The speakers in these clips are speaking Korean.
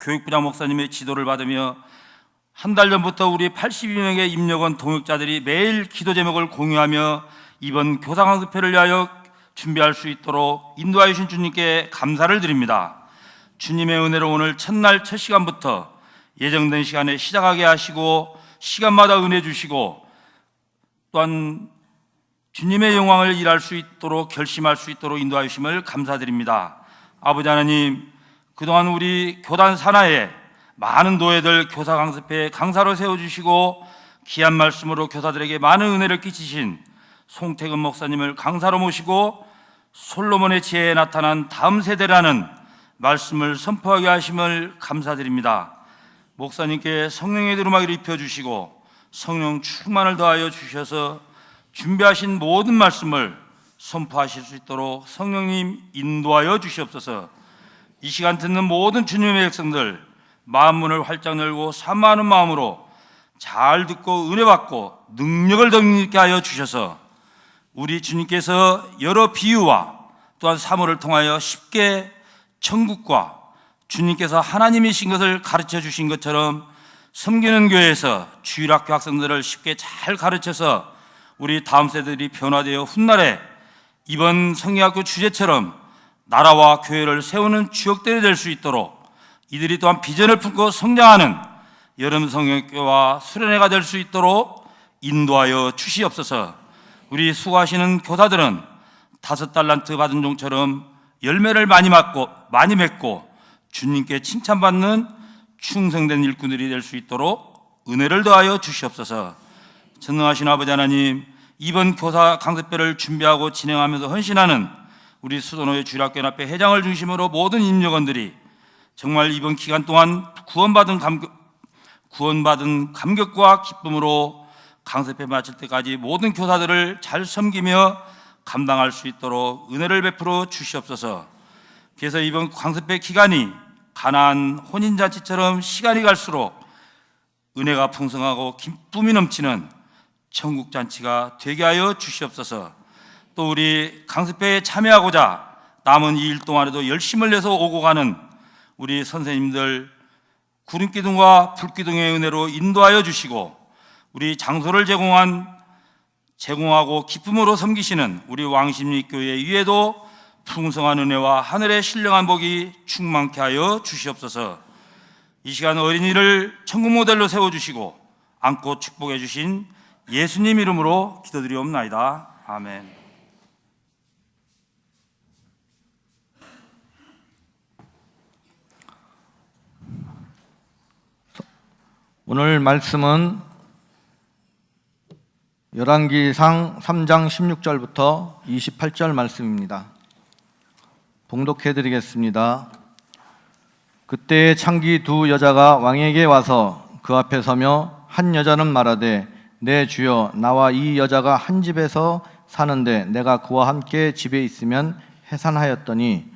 교육부장 목사님의 지도를 받으며 한 달 전부터 우리 82명의 입력원 동역자들이 매일 기도 제목을 공유하며 이번 교사강습회를 위하여 준비할 수 있도록 인도하여 주신 주님께 감사를 드립니다. 주님의 은혜로 오늘 첫날 첫 시간부터 예정된 시간에 시작하게 하시고 시간마다 은혜 주시고 또한 주님의 영광을 일할 수 있도록 결심할 수 있도록 인도하여 주심을 감사드립니다. 아버지 하나님, 그동안 우리 교단 산하에 많은 도회들 교사 강습회에 강사로 세워주시고 귀한 말씀으로 교사들에게 많은 은혜를 끼치신 송태근 목사님을 강사로 모시고 솔로몬의 지혜에 나타난 다음 세대라는 말씀을 선포하게 하심을 감사드립니다. 목사님께 성령의 두루마기를 입혀주시고 성령 충만을 더하여 주셔서 준비하신 모든 말씀을 선포하실 수 있도록 성령님 인도하여 주시옵소서. 이 시간 듣는 모든 주님의 백성들 마음문을 활짝 열고 사모하는 마음으로 잘 듣고 은혜 받고 능력을 더 있게 하여 주셔서 우리 주님께서 여러 비유와 또한 사물을 통하여 쉽게 천국과 주님께서 하나님이신 것을 가르쳐 주신 것처럼 섬기는 교회에서 주일학교 학생들을 쉽게 잘 가르쳐서 우리 다음 세대들이 변화되어 훗날에 이번 성경학교 주제처럼 나라와 교회를 세우는 주역들이 될 수 있도록 이들이 또한 비전을 품고 성장하는 여름 성경학교와 수련회가 될 수 있도록 인도하여 주시옵소서. 우리 수고하시는 교사들은 5달란트 받은 종처럼 열매를 많이 맺고 주님께 칭찬받는 충성된 일꾼들이 될 수 있도록 은혜를 더하여 주시옵소서. 전능하신 아버지 하나님, 이번 교사 강습회를 준비하고 진행하면서 헌신하는 우리 수도노회 주일학교연합회 회장을 중심으로 모든 임직원들이 정말 이번 기간 동안 구원받은 감격과 기쁨으로 강습회 마칠 때까지 모든 교사들을 잘 섬기며 감당할 수 있도록 은혜를 베풀어 주시옵소서. 그래서 이번 강습회 기간이 가나안 혼인잔치처럼 시간이 갈수록 은혜가 풍성하고 기쁨이 넘치는 천국잔치가 되게 하여 주시옵소서. 또 우리 강습회에 참여하고자 남은 이 일 동안에도 열심을 내서 오고 가는 우리 선생님들 구름기둥과 불기둥의 은혜로 인도하여 주시고 우리 장소를 제공하고 기쁨으로 섬기시는 우리 왕십리교회 위에도 풍성한 은혜와 하늘의 신령한 복이 충만케 하여 주시옵소서. 이 시간 어린이를 천국 모델로 세워주시고 안고 축복해 주신 예수님 이름으로 기도드리옵나이다. 아멘. 오늘 말씀은 열왕기상 3장 16절부터 28절 말씀입니다. 봉독해 드리겠습니다. 그때 창기 두 여자가 왕에게 와서 그 앞에 서며 한 여자는 말하되 내 주여, 나와 이 여자가 한 집에서 사는데 내가 그와 함께 집에 있으면 해산하였더니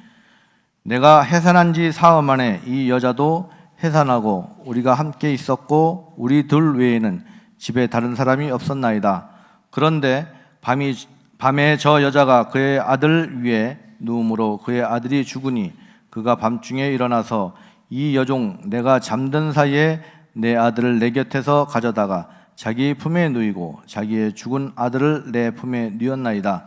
내가 해산한 지 사흘 만에 이 여자도 해산하고 우리가 함께 있었고 우리 둘 외에는 집에 다른 사람이 없었나이다. 그런데 밤에 저 여자가 그의 아들 위에 누움으로 그의 아들이 죽으니 그가 밤중에 일어나서 이 여종 내가 잠든 사이에 내 아들을 내 곁에서 가져다가 자기 품에 누이고 자기의 죽은 아들을 내 품에 누였나이다.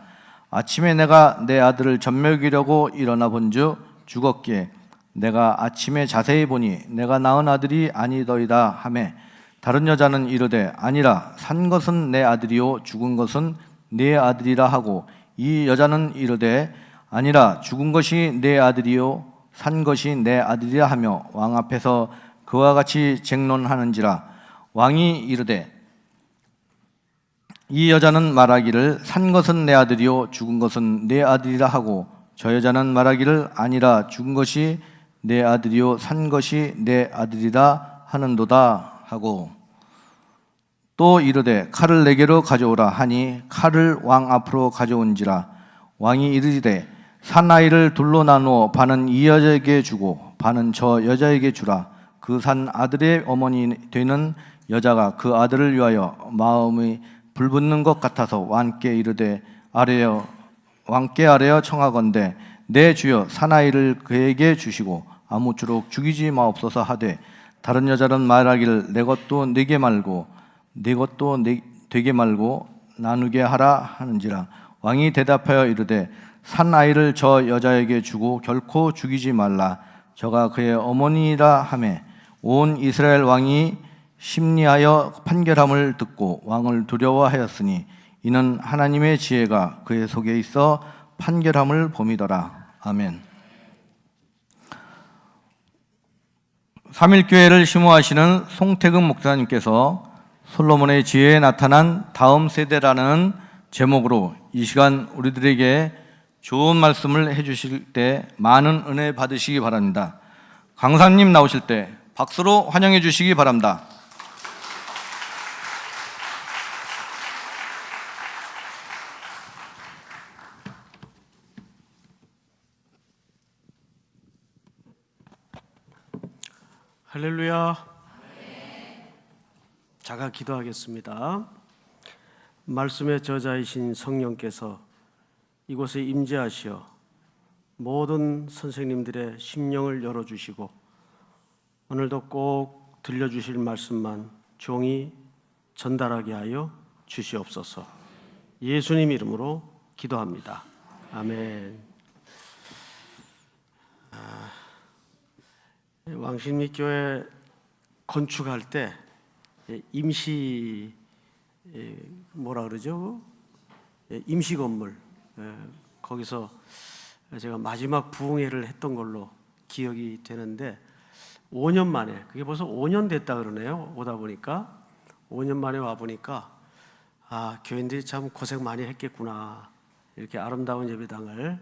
아침에 내가 내 아들을 젖먹이려고 일어나 본즉 죽었기에 내가 아침에 자세히 보니 내가 낳은 아들이 아니더이다 하매 다른 여자는 이르되 아니라 산 것은 내 아들이요 죽은 것은 내 아들이라 하고 이 여자는 이르되 아니라 죽은 것이 내 아들이요 산 것이 내 아들이라 하며 왕 앞에서 그와 같이 쟁론하는지라. 왕이 이르되 이 여자는 말하기를 산 것은 내 아들이요 죽은 것은 내 아들이라 하고 저 여자는 말하기를 아니라 죽은 것이 내 아들이요 산 것이 내 아들이라 하는도다 하고 또 이르되 칼을 내게로 가져오라 하니 칼을 왕 앞으로 가져온지라. 왕이 이르되 산 아이를 둘로 나누어 반은 이 여자에게 주고 반은 저 여자에게 주라. 그 산 아들의 어머니 되는 여자가 그 아들을 위하여 마음이 불붙는 것 같아서 왕께 이르되 왕께 아뢰어 청하건대 내 주여 산 아이를 그에게 주시고 아무쪼록 죽이지 마옵소서 하되 다른 여자는 말하기를 내 것도 내게 말고 내 것도 되게 말고 나누게 하라 하는지라. 왕이 대답하여 이르되 산 아이를 저 여자에게 주고 결코 죽이지 말라. 저가 그의 어머니라 하매 온 이스라엘 왕이 심리하여 판결함을 듣고 왕을 두려워하였으니 이는 하나님의 지혜가 그의 속에 있어 판결함을 봄이더라. 아멘. 삼일교회를 심호하시는 송태근 목사님께서 솔로몬의 지혜에 나타난 다음 세대라는 제목으로 이 시간 우리들에게 좋은 말씀을 해주실 때 많은 은혜 받으시기 바랍니다. 강사님 나오실 때 박수로 환영해 주시기 바랍니다. 할렐루야. 자가 기도하겠습니다. 말씀의 저자이신 성령께서 이곳에 임재하시어 모든 선생님들의 심령을 열어주시고 오늘도 꼭 들려주실 말씀만 종이 전달하게 하여 주시옵소서. 예수님 이름으로 기도합니다. 아멘. 왕십리교회 건축할 때 임시 뭐라 그러죠? 임시 건물 거기서 제가 마지막 부흥회를 했던 걸로 기억이 되는데 5년 만에, 그게 벌써 5년 됐다 그러네요. 오다 보니까 5년 만에 와 보니까 아, 교인들이 참 고생 많이 했겠구나. 이렇게 아름다운 예배당을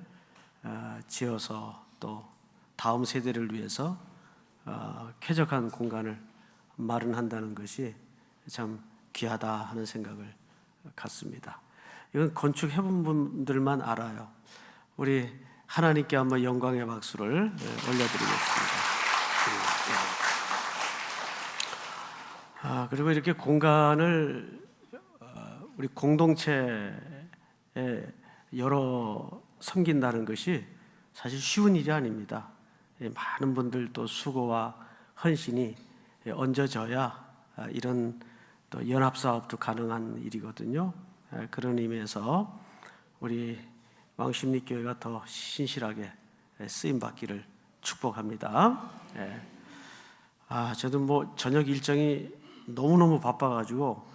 지어서 또 다음 세대를 위해서 쾌적한 공간을 마련한다는 것이 참 귀하다 하는 생각을 갖습니다. 이건 건축해본 분들만 알아요. 우리 하나님께 한번 영광의 박수를 올려드리겠습니다. 그리고 이렇게 공간을 우리 공동체에 열어 섬긴다는 것이 사실 쉬운 일이 아닙니다. 많은 분들 또 수고와 헌신이 얹어져야 이런 또 연합사업도 가능한 일이거든요. 그런 의미에서 우리 왕십리교회가 더 신실하게 쓰임받기를 축복합니다. 저도 뭐 저녁 일정이 너무너무 바빠가지고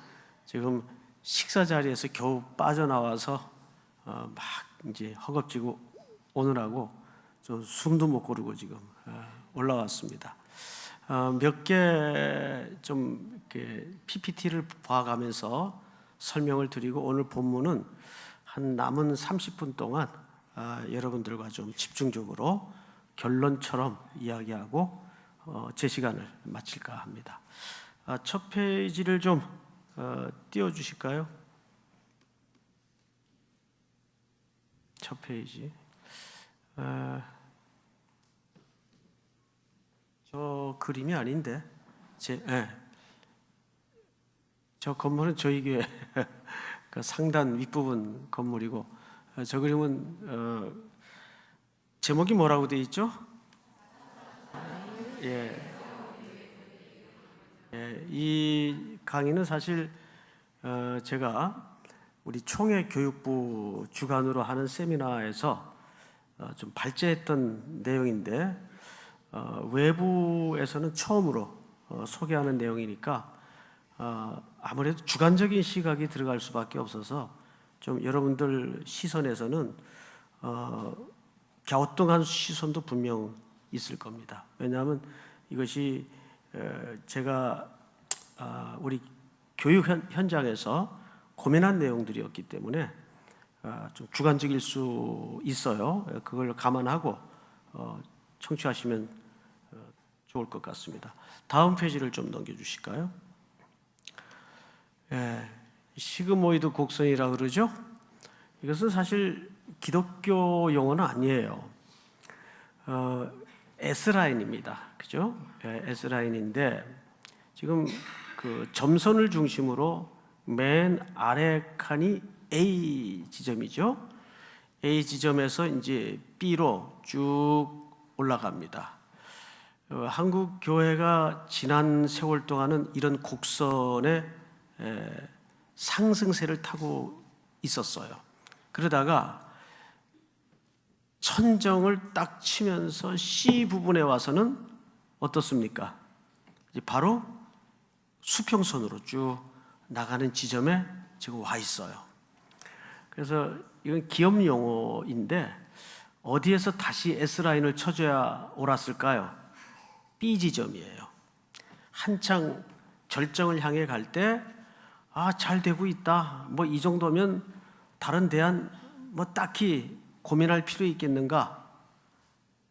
지금 식사 자리에서 겨우 빠져나와서 막 이제 허겁지겁 오느라고 좀 숨도 못 고르고 지금 올라왔습니다. 몇 개 좀 이렇게 PPT를 봐가면서 설명을 드리고 오늘 본문은 한 남은 30분 동안 여러분들과 좀 집중적으로 결론처럼 이야기하고 제 시간을 마칠까 합니다. 첫 페이지를 좀 띄워주실까요? 첫 페이지. 저 그림이 아닌데 저 건물은 저희 교회 그 상단 윗부분 건물이고 저 그림은 제목이 뭐라고 돼 있죠? 이 강의는 사실 제가 우리 총회 교육부 주관으로 하는 세미나에서 좀 발제했던 내용인데 외부에서는 처음으로 소개하는 내용이니까 아무래도 주관적인 시각이 들어갈 수밖에 없어서 좀 여러분들 시선에서는 갸우뚱한 시선도 분명 있을 겁니다. 왜냐하면 이것이 제가 우리 교육 현장에서 고민한 내용들이었기 때문에 좀 주관적일 수 있어요. 그걸 감안하고 청취하시면 좋을 것 같습니다. 다음 페이지를 좀 넘겨주실까요? 시그모이드 곡선이라 그러죠? 이것은 사실 기독교 용어는 아니에요. S라인입니다. 그죠? S라인인데 지금 그 점선을 중심으로 맨 아래 칸이 A 지점이죠. A 지점에서 이제 B로 쭉 올라갑니다. 한국 교회가 지난 세월 동안은 이런 곡선의 상승세를 타고 있었어요. 그러다가 천정을 딱 치면서 C 부분에 와서는 어떻습니까? 이제 바로 수평선으로 쭉 나가는 지점에 지금 와 있어요. 그래서 이건 기업 용어인데 어디에서 다시 S라인을 쳐줘야 옳았을까요? B 지점이에요. 한창 절정을 향해 갈 때 잘 되고 있다. 뭐 이 정도면 다른 대안 뭐 딱히 고민할 필요 있겠는가?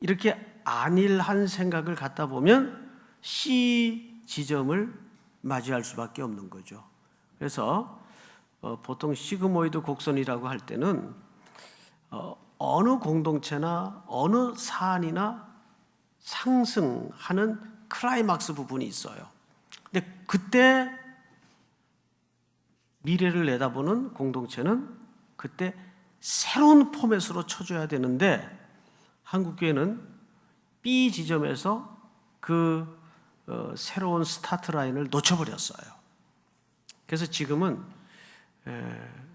이렇게 안일한 생각을 갖다 보면 C 지점을 맞이할 수밖에 없는 거죠. 그래서 보통 시그모이드 곡선이라고 할 때는 어느 공동체나 어느 사안이나 상승하는 클라이막스 부분이 있어요. 근데 그때 미래를 내다보는 공동체는 그때 새로운 포맷으로 쳐줘야 되는데 한국교회는 B 지점에서 그 새로운 스타트 라인을 놓쳐버렸어요. 그래서 지금은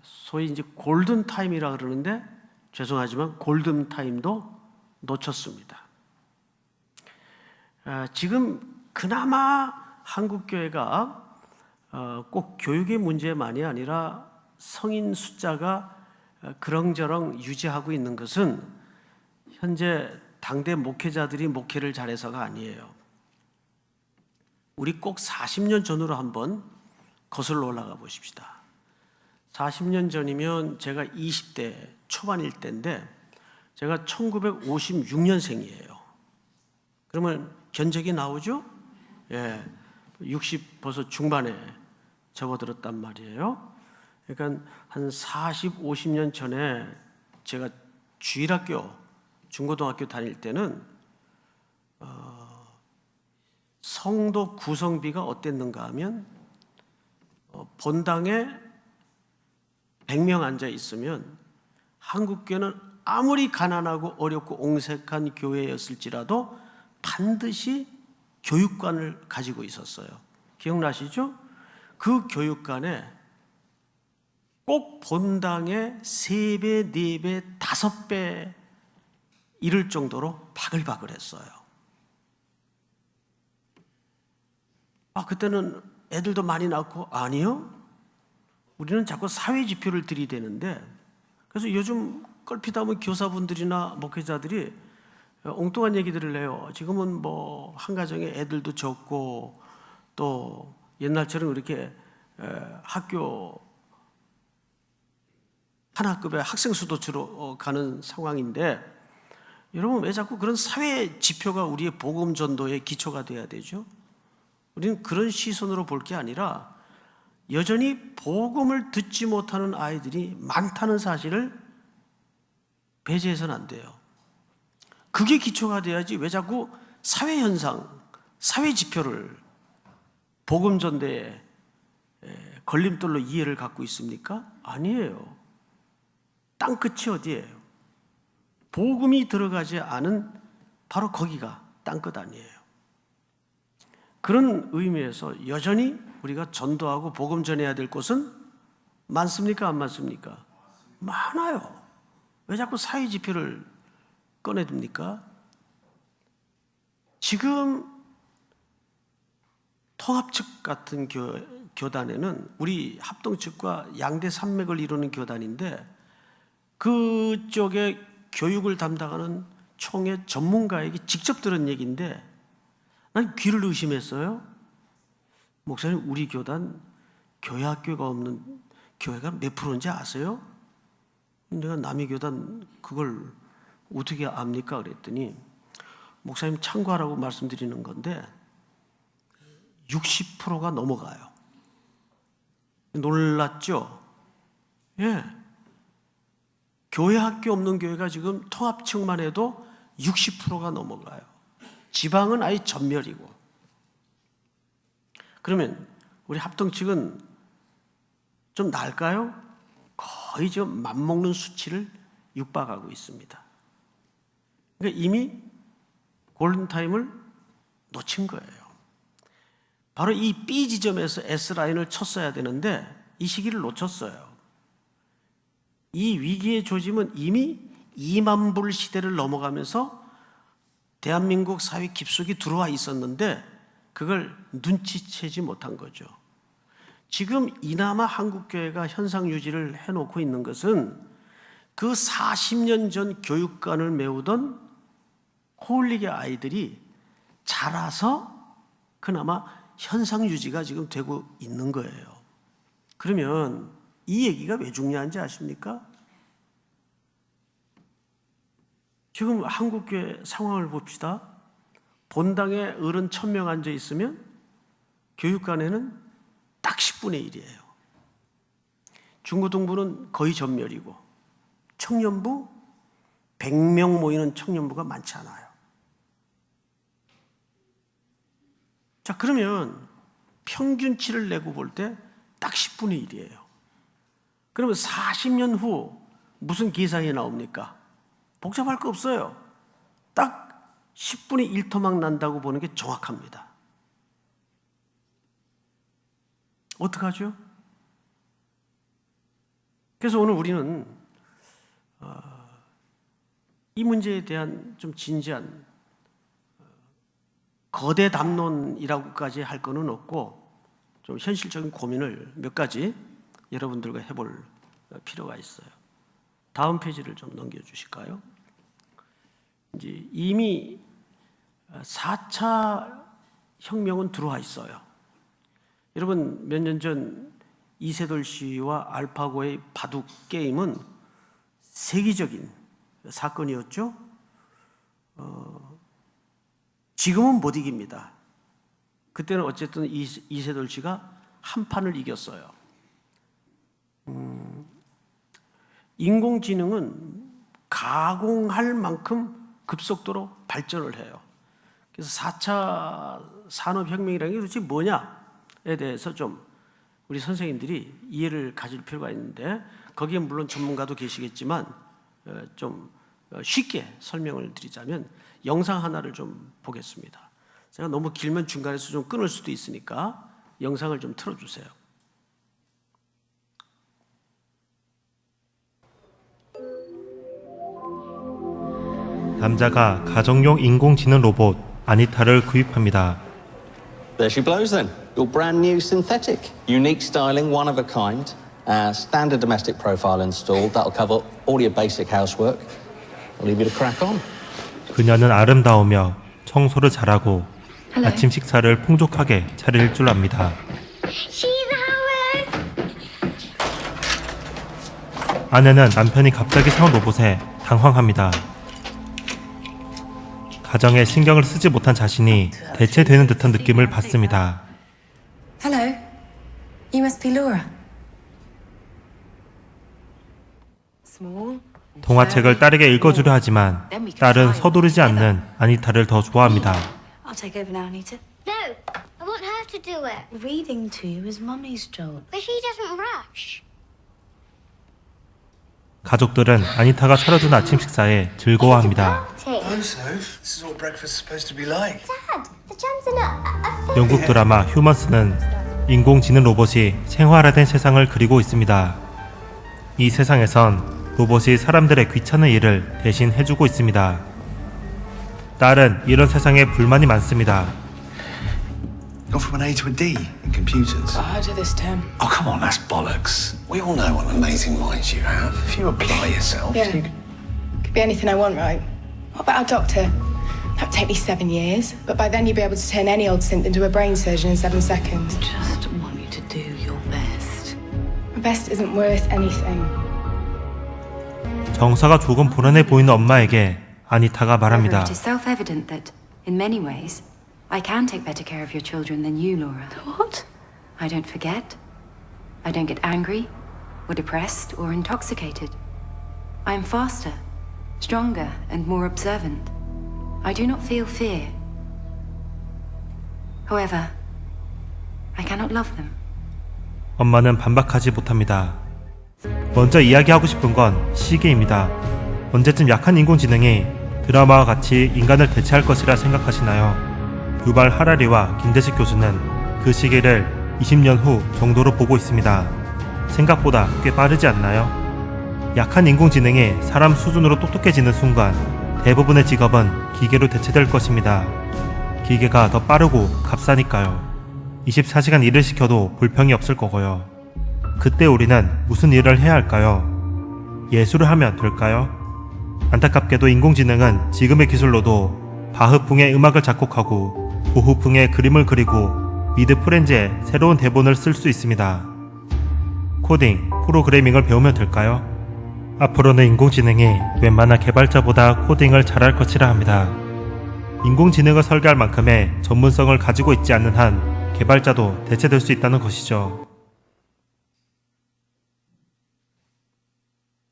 소위 이제 골든 타임이라 그러는데 죄송하지만 골든 타임도 놓쳤습니다. 지금 그나마 한국교회가 꼭 교육의 문제만이 아니라 성인 숫자가 그렁저렁 유지하고 있는 것은 현재 당대 목회자들이 목회를 잘해서가 아니에요. 우리 꼭 40년 전으로 한번 거슬러 올라가 보십시다. 40년 전이면 제가 20대 초반일 때인데 제가 1956년생이에요. 그러면 견적이 나오죠? 예, 60 벌써 중반에 접어들었단 말이에요. 그러니까 한 40, 50년 전에 제가 주일학교, 중고등학교 다닐 때는 성도 구성비가 어땠는가 하면 본당에 100명 앉아 있으면 한국교회는 아무리 가난하고 어렵고 옹색한 교회였을지라도 반드시 교육관을 가지고 있었어요. 기억나시죠? 그 교육관에 꼭 본당에 3배, 4배, 5배 이를 정도로 바글바글했어요. 그때는 애들도 많이 낳고 아니요. 우리는 자꾸 사회 지표를 들이대는데 그래서 요즘 껄핏하면 교사분들이나 목회자들이 엉뚱한 얘기들을 해요. 지금은 뭐 한 가정에 애들도 적고 또 옛날처럼 이렇게 학교 한 학급에 학생 수도 줄어가는 상황인데 여러분 왜 자꾸 그런 사회 지표가 우리의 복음 전도의 기초가 돼야 되죠? 우리는 그런 시선으로 볼 게 아니라 여전히 복음을 듣지 못하는 아이들이 많다는 사실을 배제해서는 안 돼요. 그게 기초가 돼야지 왜 자꾸 사회 현상, 사회 지표를 복음 전도의 걸림돌로 이해를 갖고 있습니까? 아니에요. 땅끝이 어디예요? 복음이 들어가지 않은 바로 거기가 땅끝 아니에요. 그런 의미에서 여전히 우리가 전도하고 복음 전해야 될 곳은 많습니까? 안 많습니까? 많아요. 왜 자꾸 사회 지표를 꺼내듭니까? 지금 통합 측 같은 교단에는 우리 합동 측과 양대 산맥을 이루는 교단인데 그쪽에 교육을 담당하는 총회 전문가에게 직접 들은 얘기인데 난 귀를 의심했어요. 목사님, 우리 교단 교회 학교가 없는 교회가 몇 프로인지 아세요? 내가 남의 교단 그걸 어떻게 압니까? 그랬더니 목사님 참고하라고 말씀드리는 건데 60%가 넘어가요. 놀랐죠? 예. 교회 학교 없는 교회가 지금 통합층만 해도 60%가 넘어가요. 지방은 아예 전멸이고. 그러면 우리 합동 측은 좀 나을까요? 거의 좀 맘먹는 수치를 육박하고 있습니다. 그러니까 이미 골든타임을 놓친 거예요. 바로 이 B 지점에서 S라인을 쳤어야 되는데 이 시기를 놓쳤어요. 이 위기의 조짐은 이미 2만 불 시대를 넘어가면서 대한민국 사회 깊숙이 들어와 있었는데 그걸 눈치채지 못한 거죠. 지금 이나마 한국교회가 현상 유지를 해놓고 있는 것은 그 40년 전 교육관을 메우던 코올릭의 아이들이 자라서 그나마 현상 유지가 지금 되고 있는 거예요. 그러면 이 얘기가 왜 중요한지 아십니까? 지금 한국교회 상황을 봅시다. 본당에 어른 1000명 앉아 있으면 교육관에는 딱 10분의 1이에요. 중고등부는 거의 전멸이고 청년부 100명 모이는 청년부가 많지 않아요. 자, 그러면 평균치를 내고 볼 때 딱 10분의 1이에요. 그러면 40년 후 무슨 계산이 나옵니까? 복잡할 거 없어요. 딱 10분의 1토막 난다고 보는 게 정확합니다. 어떡하죠? 그래서 오늘 우리는 이 문제에 대한 좀 진지한 거대 담론이라고까지 할 거는 없고 좀 현실적인 고민을 몇 가지 여러분들과 해볼 필요가 있어요. 다음 페이지를 좀 넘겨주실까요? 이제 이미 4차 혁명은 들어와 있어요. 여러분 몇 년 전 이세돌 씨와 알파고의 바둑 게임은 세계적인 사건이었죠. 지금은 못 이깁니다. 그때는 어쨌든 이세돌 씨가 한 판을 이겼어요. 인공지능은 가공할 만큼 급속도로 발전을 해요. 그래서 4차 산업혁명이라는 게 도대체 뭐냐에 대해서 좀 우리 선생님들이 이해를 가질 필요가 있는데 거기에 물론 전문가도 계시겠지만 좀 쉽게 설명을 드리자면 영상 하나를 좀 보겠습니다. 제가 너무 길면 중간에서 좀 끊을 수도 있으니까 영상을 좀 틀어주세요. 남자가 가정용 인공지능 로봇 아니타를 구입합니다. There she blows then. Your brand new synthetic. Unique styling, one of a kind. Standard domestic profile installed. That'll cover all your basic housework. I'll leave you to crack on. 그녀는 아름다우며 청소를 잘하고 아침 식사를 풍족하게 차릴 줄 압니다. 아내는 남편이 갑자기 사온 로봇에 당황합니다. 가정에 신경을 쓰지 못한 자신이 대체되는 듯한 느낌을 받습니다. Hello. You must be Laura. Small. 동화책을 딸에게 읽어주려 하지만 딸은 서두르지 않는 아니타를 더 좋아합니다. I'll take over now, Anita. No, I want her to do it. Reading to you is Mummy's job. But she doesn't rush. 가족들은 아니타가 차려준 아침 식사에 즐거워합니다. Party. So, this is what breakfast's supposed to be like. Dad, the jam's in a 영국 드라마 휴먼스는 인공지능 로봇이 생활화된 세상을 그리고 있습니다. 이 세상에선 로봇이 사람들의 귀찮은 일을 대신 해주고 있습니다. 딸은 이런 세상에 불만이 많습니다. Got from an A to a D in computers. I heard of this term. Oh, come on, that's bollocks. We all know what amazing minds you have. If you apply yourself, Yeah. you... Could be anything I want, right? What about a doctor? That would take me 7 years, but by then you'd be able to turn any old synth into a brain surgeon in 7 seconds. Just want you to do your best. My best isn't worth anything. 정서가 조금 불안해 보이는 엄마에게 아니타가 말합니다. However, it is self-evident that, in many ways, I can take better care of your children than you, Laura. What? I don't forget. I don't get angry, or depressed, or intoxicated. I am faster, stronger, and more observant. I do not feel fear. However, I cannot love them. 엄마는 반박하지 못합니다. 먼저 이야기하고 싶은 건 시기입니다. 언제쯤 약한 인공지능이 드라마와 같이 인간을 대체할 것이라 생각하시나요? 유발 하라리와 김대식 교수는 그 시기를 20년 후 정도로 보고 있습니다. 생각보다 꽤 빠르지 않나요? 약한 인공지능이 사람 수준으로 똑똑해지는 순간 대부분의 직업은 기계로 대체될 것입니다. 기계가 더 빠르고 값싸니까요. 24시간 일을 시켜도 불평이 없을 거고요. 그때 우리는 무슨 일을 해야 할까요? 예술을 하면 될까요? 안타깝게도 인공지능은 지금의 기술로도 바흐풍의 음악을 작곡하고 보흐풍의 그림을 그리고 미드 프렌즈의 새로운 대본을 쓸 수 있습니다. 코딩, 프로그래밍을 배우면 될까요? 앞으로는 인공지능이 웬만한 개발자보다 코딩을 잘할 것이라 합니다. 인공지능을 설계할 만큼의 전문성을 가지고 있지 않는 한 개발자도 대체될 수 있다는 것이죠.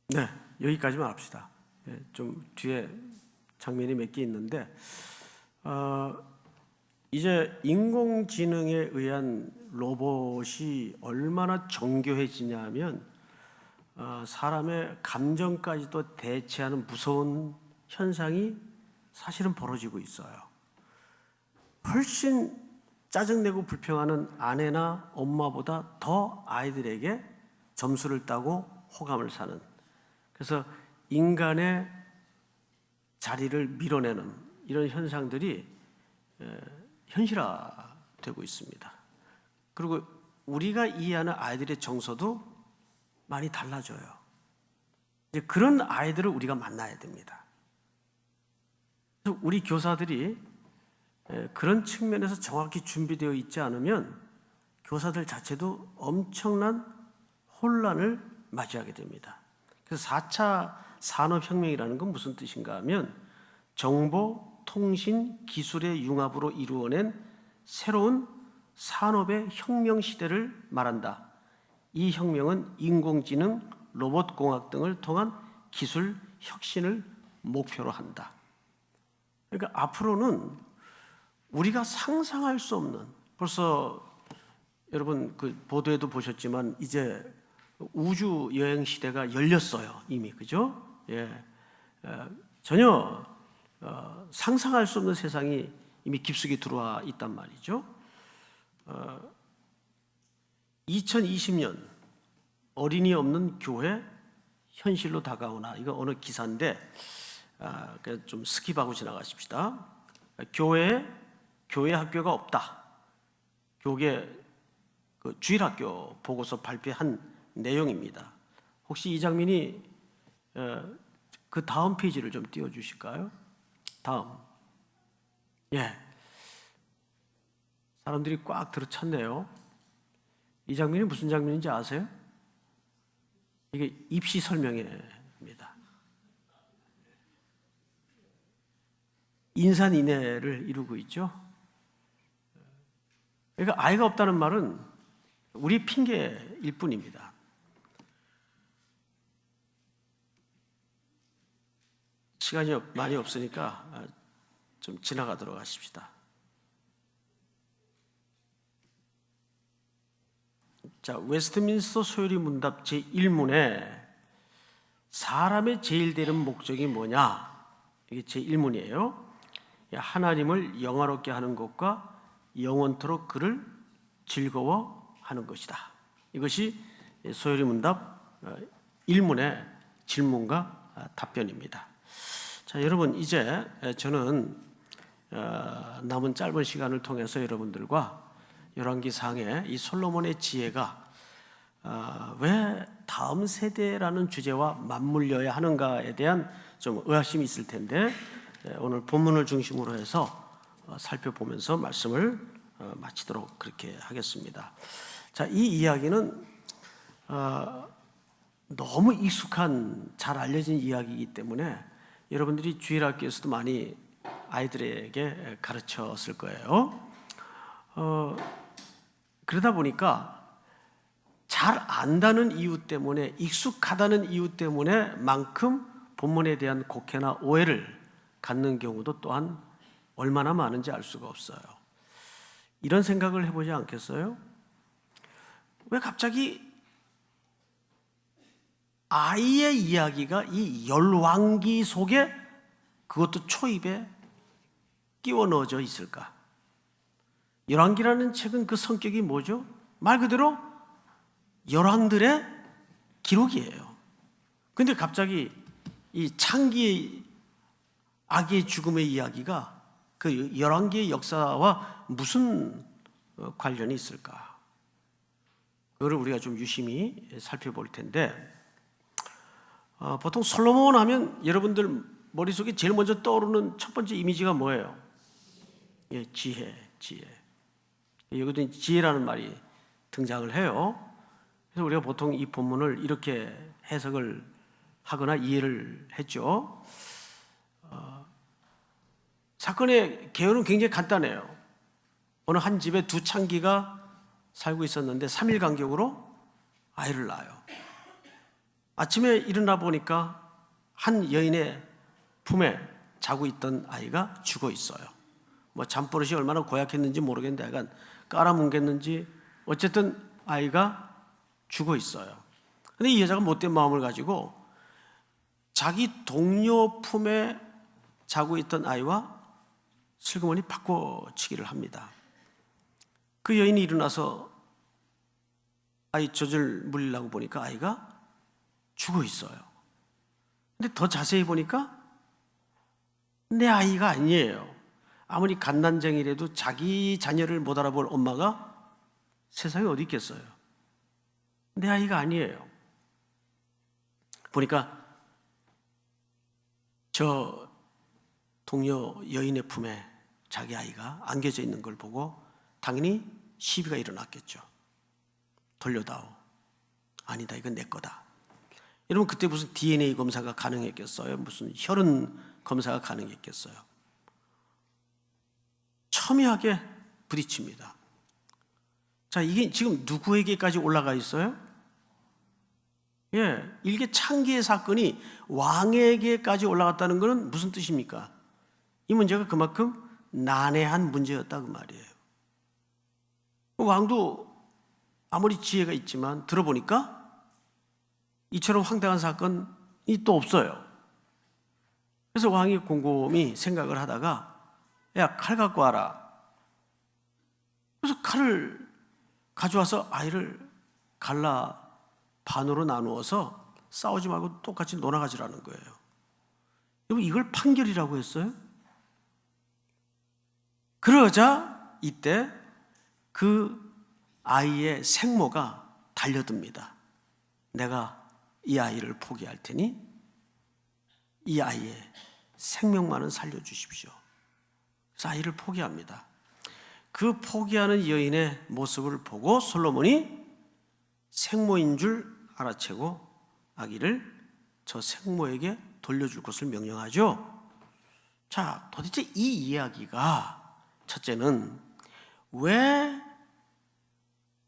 네, 여기까지만 합시다. 좀 뒤에 장면이 몇 개 있는데 이제 인공지능에 의한 로봇이 얼마나 정교해지냐면 사람의 감정까지도 대체하는 무서운 현상이 사실은 벌어지고 있어요. 훨씬 짜증내고 불평하는 아내나 엄마보다 더 아이들에게 점수를 따고 호감을 사는, 그래서 인간의 자리를 밀어내는 이런 현상들이 현실화되고 있습니다. 그리고 우리가 이해하는 아이들의 정서도 많이 달라져요. 이제 그런 아이들을 우리가 만나야 됩니다. 그래서 우리 교사들이 그런 측면에서 정확히 준비되어 있지 않으면 교사들 자체도 엄청난 혼란을 맞이하게 됩니다. 그래서 4차 산업혁명이라는 건 무슨 뜻인가 하면 정보, 통신, 기술의 융합으로 이루어낸 새로운 산업의 혁명 시대를 말한다. 이 혁명은 인공지능, 로봇공학 등을 통한 기술 혁신을 목표로 한다. 그러니까 앞으로는 우리가 상상할 수 없는, 벌써 여러분 그 보도에도 보셨지만 이제 우주 여행 시대가 열렸어요. 이미, 그죠? 예, 전혀 상상할 수 없는 세상이 이미 깊숙이 들어와 있단 말이죠. 2020년 어린이 없는 교회 현실로 다가오나, 이거 어느 기사인데 좀 스킵하고 지나가십시다. 교회 학교가 없다. 교계 그 주일학교 보고서 발표한 내용입니다. 혹시 이 장면이 그 다음 페이지를 좀 띄워주실까요? 다음. 예. 사람들이 꽉 들어찼네요. 이 장면이 무슨 장면인지 아세요? 이게 입시 설명회입니다. 인산인해를 이루고 있죠. 그러니까 아이가 없다는 말은 우리 핑계일 뿐입니다. 시간이 많이 없으니까 좀 지나가도록 하십시다. 자, 웨스트민스터 소요리 문답 제1문에 사람의 제일 되는 목적이 뭐냐? 이게 제1문이에요. 하나님을 영화롭게 하는 것과 영원토록 그를 즐거워하는 것이다. 이것이 소요리 문답 1문의 질문과 답변입니다. 자, 여러분 이제 저는 남은 짧은 시간을 통해서 여러분들과 열왕기상의 이 솔로몬의 지혜가 왜 다음 세대라는 주제와 맞물려야 하는가에 대한 좀 의아심이 있을 텐데 오늘 본문을 중심으로 해서 살펴보면서 말씀을 마치도록 그렇게 하겠습니다. 자, 이 이야기는 너무 익숙한 잘 알려진 이야기이기 때문에 여러분들이 주일학교에서도 많이 아이들에게 가르쳤을 거예요. 그러다 보니까 잘 안다는 이유 때문에, 익숙하다는 이유 때문에 만큼 본문에 대한 곡해나 오해를 갖는 경우도 또한 얼마나 많은지 알 수가 없어요. 이런 생각을 해보지 않겠어요? 왜 갑자기 아이의 이야기가 이 열왕기 속에, 그것도 초입에 끼워 넣어져 있을까? 열왕기라는 책은 그 성격이 뭐죠? 말 그대로 열왕들의 기록이에요. 근데 갑자기 이 창기의 아기의 죽음의 이야기가 그 열왕기의 역사와 무슨 관련이 있을까? 그거를 우리가 좀 유심히 살펴볼 텐데, 보통 솔로몬 하면 여러분들 머릿속에 제일 먼저 떠오르는 첫 번째 이미지가 뭐예요? 예, 지혜. 여기도 지혜라는 말이 등장을 해요. 그래서 우리가 보통 이 본문을 이렇게 해석을 하거나 이해를 했죠. 사건의 개요는 굉장히 간단해요. 어느 한 집에 두 창기가 살고 있었는데 3일 간격으로 아이를 낳아요. 아침에 일어나 보니까 한 여인의 품에 자고 있던 아이가 죽어 있어요. 뭐 잠버릇이 얼마나 고약했는지 모르겠는데 약간 깔아뭉갰는지 어쨌든 아이가 죽어 있어요. 근데 이 여자가 못된 마음을 가지고 자기 동료 품에 자고 있던 아이와 슬그머니 바꿔치기를 합니다. 그 여인이 일어나서 아이 젖을 물리려고 보니까 아이가 죽어 있어요. 근데 더 자세히 보니까 내 아이가 아니에요. 아무리 갓난쟁이라도 자기 자녀를 못 알아볼 엄마가 세상에 어디 있겠어요. 내 아이가 아니에요. 보니까 저 동료 여인의 품에 자기 아이가 안겨져 있는 걸 보고 당연히 시비가 일어났겠죠. 돌려다오. 아니다, 이건 내 거다. 여러분, 그때 무슨 DNA 검사가 가능했겠어요? 무슨 혈흔 검사가 가능했겠어요? 첨예하게 부딪힙니다. 자, 이게 지금 누구에게까지 올라가 있어요? 예, 이게 창기의 사건이 왕에게까지 올라갔다는 것은 무슨 뜻입니까? 이 문제가 그만큼 난해한 문제였다 그 말이에요. 왕도 아무리 지혜가 있지만 들어보니까 이처럼 황당한 사건이 또 없어요. 그래서 왕이 곰곰이 생각을 하다가 야, 칼 갖고 와라. 그래서 칼을 가져와서 아이를 갈라 반으로 나누어서 싸우지 말고 똑같이 놀아가지라는 거예요. 여러분, 이걸 판결이라고 했어요? 그러자 이때 그 아이의 생모가 달려듭니다. 내가 이 아이를 포기할 테니 이 아이의 생명만은 살려주십시오. 그래서 아이를 포기합니다. 그 포기하는 여인의 모습을 보고 솔로몬이 생모인 줄 알아채고 아기를 저 생모에게 돌려줄 것을 명령하죠. 자, 도대체 이 이야기가 첫째는 왜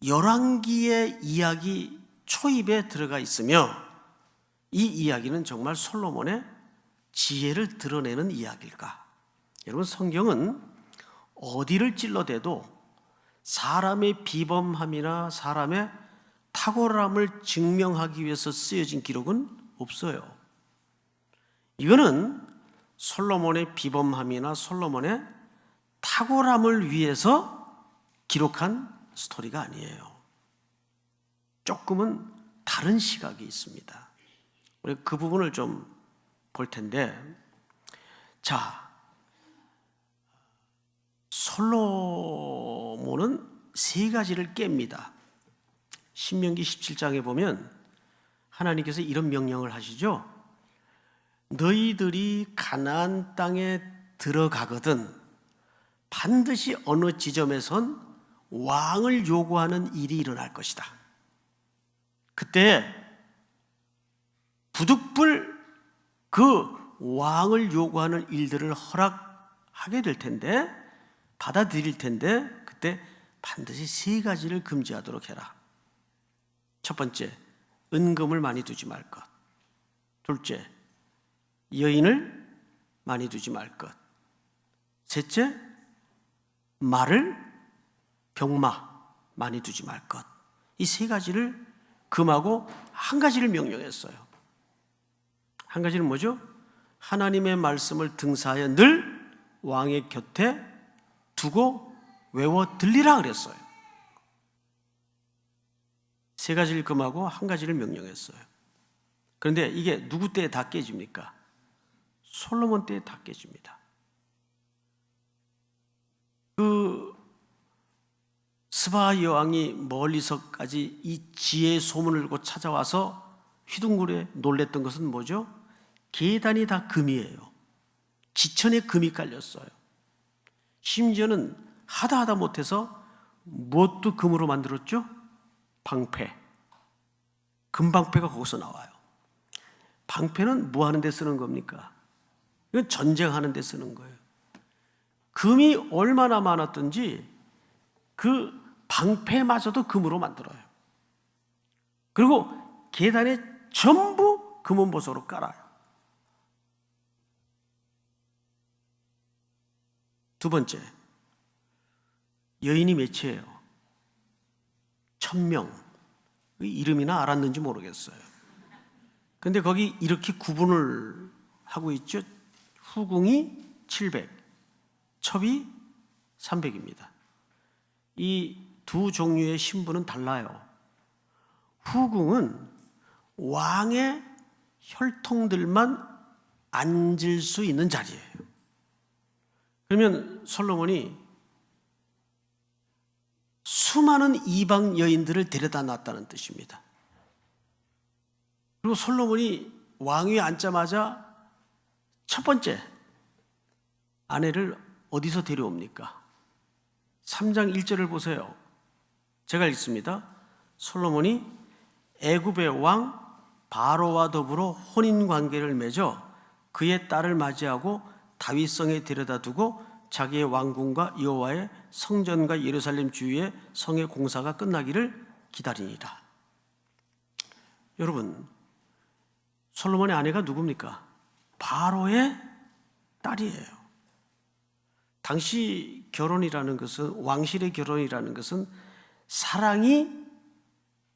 열왕기의 이야기 초입에 들어가 있으며 이 이야기는 정말 솔로몬의 지혜를 드러내는 이야기일까? 여러분, 성경은 어디를 찔러대도 사람의 비범함이나 사람의 탁월함을 증명하기 위해서 쓰여진 기록은 없어요. 이거는 솔로몬의 비범함이나 솔로몬의 탁월함을 위해서 기록한 스토리가 아니에요. 조금은 다른 시각이 있습니다. 우리 그 부분을 좀 볼 텐데, 자, 솔로몬은 세 가지를 깹니다. 신명기 17장에 보면 하나님께서 이런 명령을 하시죠. 너희들이 가나안 땅에 들어가거든 반드시 어느 지점에선 왕을 요구하는 일이 일어날 것이다. 그때 부득불 그 왕을 요구하는 일들을 허락하게 될 텐데, 받아들일 텐데, 그때 반드시 세 가지를 금지하도록 해라. 첫 번째, 은금을 많이 두지 말 것. 둘째, 여인을 많이 두지 말 것. 셋째, 말을, 병마 많이 두지 말 것. 이 세 가지를 금하고 한 가지를 명령했어요. 한 가지는 뭐죠? 하나님의 말씀을 등사하여 늘 왕의 곁에 두고 외워 들리라 그랬어요. 세 가지를 금하고 한 가지를 명령했어요. 그런데 이게 누구 때에 다 깨집니까? 솔로몬 때에 다 깨집니다. 그 스바 여왕이 멀리서까지 이 지혜의 소문을 듣고 찾아와서 휘둥그레 놀랬던 것은 뭐죠? 계단이 다 금이에요. 지천에 금이 깔렸어요. 심지어는 하다 못해서 무엇도 금으로 만들었죠? 방패. 금방패가 거기서 나와요. 방패는 뭐 하는 데 쓰는 겁니까? 이건 전쟁하는 데 쓰는 거예요. 금이 얼마나 많았든지 그 방패마저도 금으로 만들어요. 그리고 계단에 전부 금은보석으로 깔아요. 두 번째, 여인이 몇이에요? 1000명. 이름이나 알았는지 모르겠어요. 근데 거기 이렇게 구분을 하고 있죠. 후궁이 700, 첩이 300입니다. 이 두 종류의 신분은 달라요. 후궁은 왕의 혈통들만 앉을 수 있는 자리예요. 그러면 솔로몬이 수많은 이방 여인들을 데려다 놨다는 뜻입니다. 그리고 솔로몬이 왕위에 앉자마자 첫 번째 아내를 어디서 데려옵니까? 3장 1절을 보세요. 제가 읽습니다. 솔로몬이 애굽의 왕 바로와 더불어 혼인 관계를 맺어 그의 딸을 맞이하고 다윗성에 데려다 두고 자기의 왕궁과 여호와의 성전과 예루살렘 주위의 성의 공사가 끝나기를 기다리니라. 여러분, 솔로몬의 아내가 누굽니까? 바로의 딸이에요. 당시 결혼이라는 것은, 왕실의 결혼이라는 것은 사랑이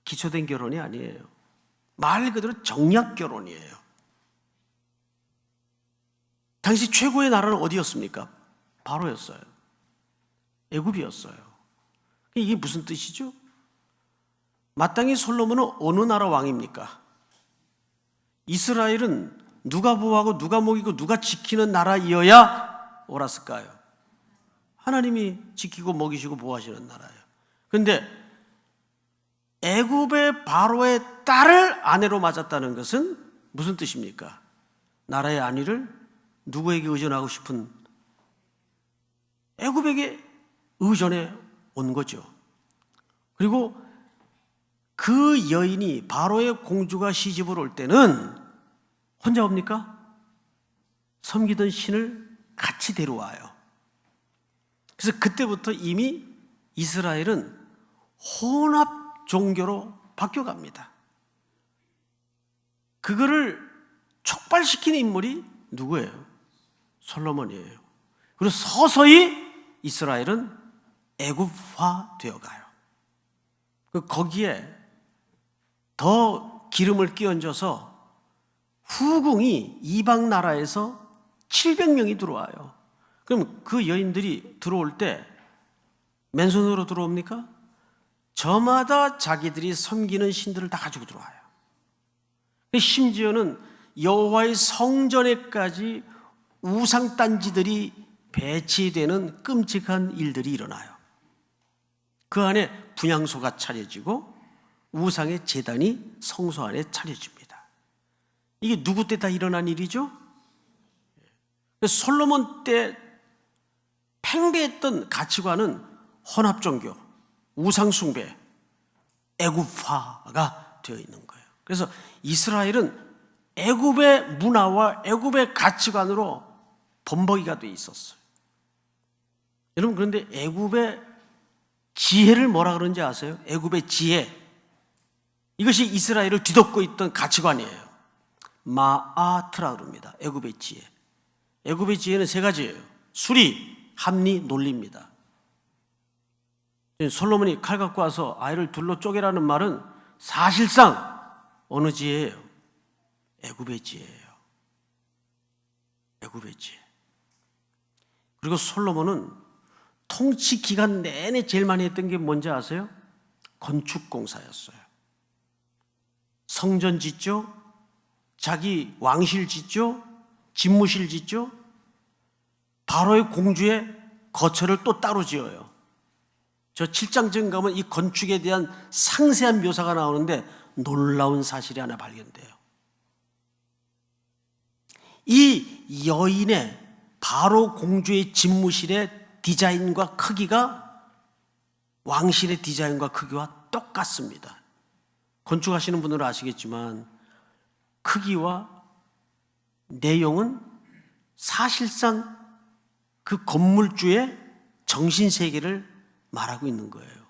기초된 결혼이 아니에요. 말 그대로 정략 결혼이에요. 당시 최고의 나라는 어디였습니까? 바로였어요. 애굽이었어요. 이게 무슨 뜻이죠? 마땅히 솔로몬은 어느 나라 왕입니까? 이스라엘은 누가 보호하고 누가 먹이고 누가 지키는 나라이어야 옳았을까요? 하나님이 지키고 먹이시고 보호하시는 나라예요. 그런데 애굽의 바로의 딸을 아내로 맞았다는 것은 무슨 뜻입니까? 나라의 안위를 누구에게 의존하고 싶은, 애굽에게 의존해 온 거죠. 그리고 그 여인이, 바로의 공주가 시집을 올 때는 혼자 옵니까? 섬기던 신을 같이 데려와요. 그래서 그때부터 이미 이스라엘은 혼합 종교로 바뀌어갑니다. 그거를 촉발시키는 인물이 누구예요? 솔로몬이에요. 그리고 서서히 이스라엘은 애굽화 되어가요. 거기에 더 기름을 끼얹어서 후궁이 이방 나라에서 700명이 들어와요. 그럼 그 여인들이 들어올 때 맨손으로 들어옵니까? 저마다 자기들이 섬기는 신들을 다 가지고 들어와요. 심지어는 여호와의 성전에까지 우상단지들이 배치되는 끔찍한 일들이 일어나요. 그 안에 분향소가 차려지고 우상의 제단이 성소 안에 차려집니다. 이게 누구 때 다 일어난 일이죠? 솔로몬 때 팽배했던 가치관은 혼합종교, 우상숭배, 애굽화가 되어 있는 거예요. 그래서 이스라엘은 애굽의 문화와 애굽의 가치관으로 범벅이가 되어 있었어요. 여러분, 그런데 애굽의 지혜를 뭐라 그러는지 아세요? 애굽의 지혜. 이것이 이스라엘을 뒤덮고 있던 가치관이에요. 마아트라 그럽니다. 애굽의 지혜. 애굽의 지혜는 세 가지예요. 수리, 합리, 논리입니다. 솔로몬이 칼 갖고 와서 아이를 둘러 쪼개라는 말은 사실상 어느 지혜예요? 애굽의 지혜예요. 애굽의 지혜. 그리고 솔로몬은 통치 기간 내내 제일 많이 했던 게 뭔지 아세요? 건축공사였어요. 성전 짓죠? 자기 왕실 짓죠? 집무실 짓죠? 바로의 공주의 거처를 또 따로 지어요. 저 7장쯤 가면 이 건축에 대한 상세한 묘사가 나오는데 놀라운 사실이 하나 발견돼요. 이 여인의 바로 공주의 집무실의 디자인과 크기가 왕실의 디자인과 크기와 똑같습니다. 건축하시는 분들은 아시겠지만 크기와 내용은 사실상 그 건물주의 정신세계를 말하고 있는 거예요.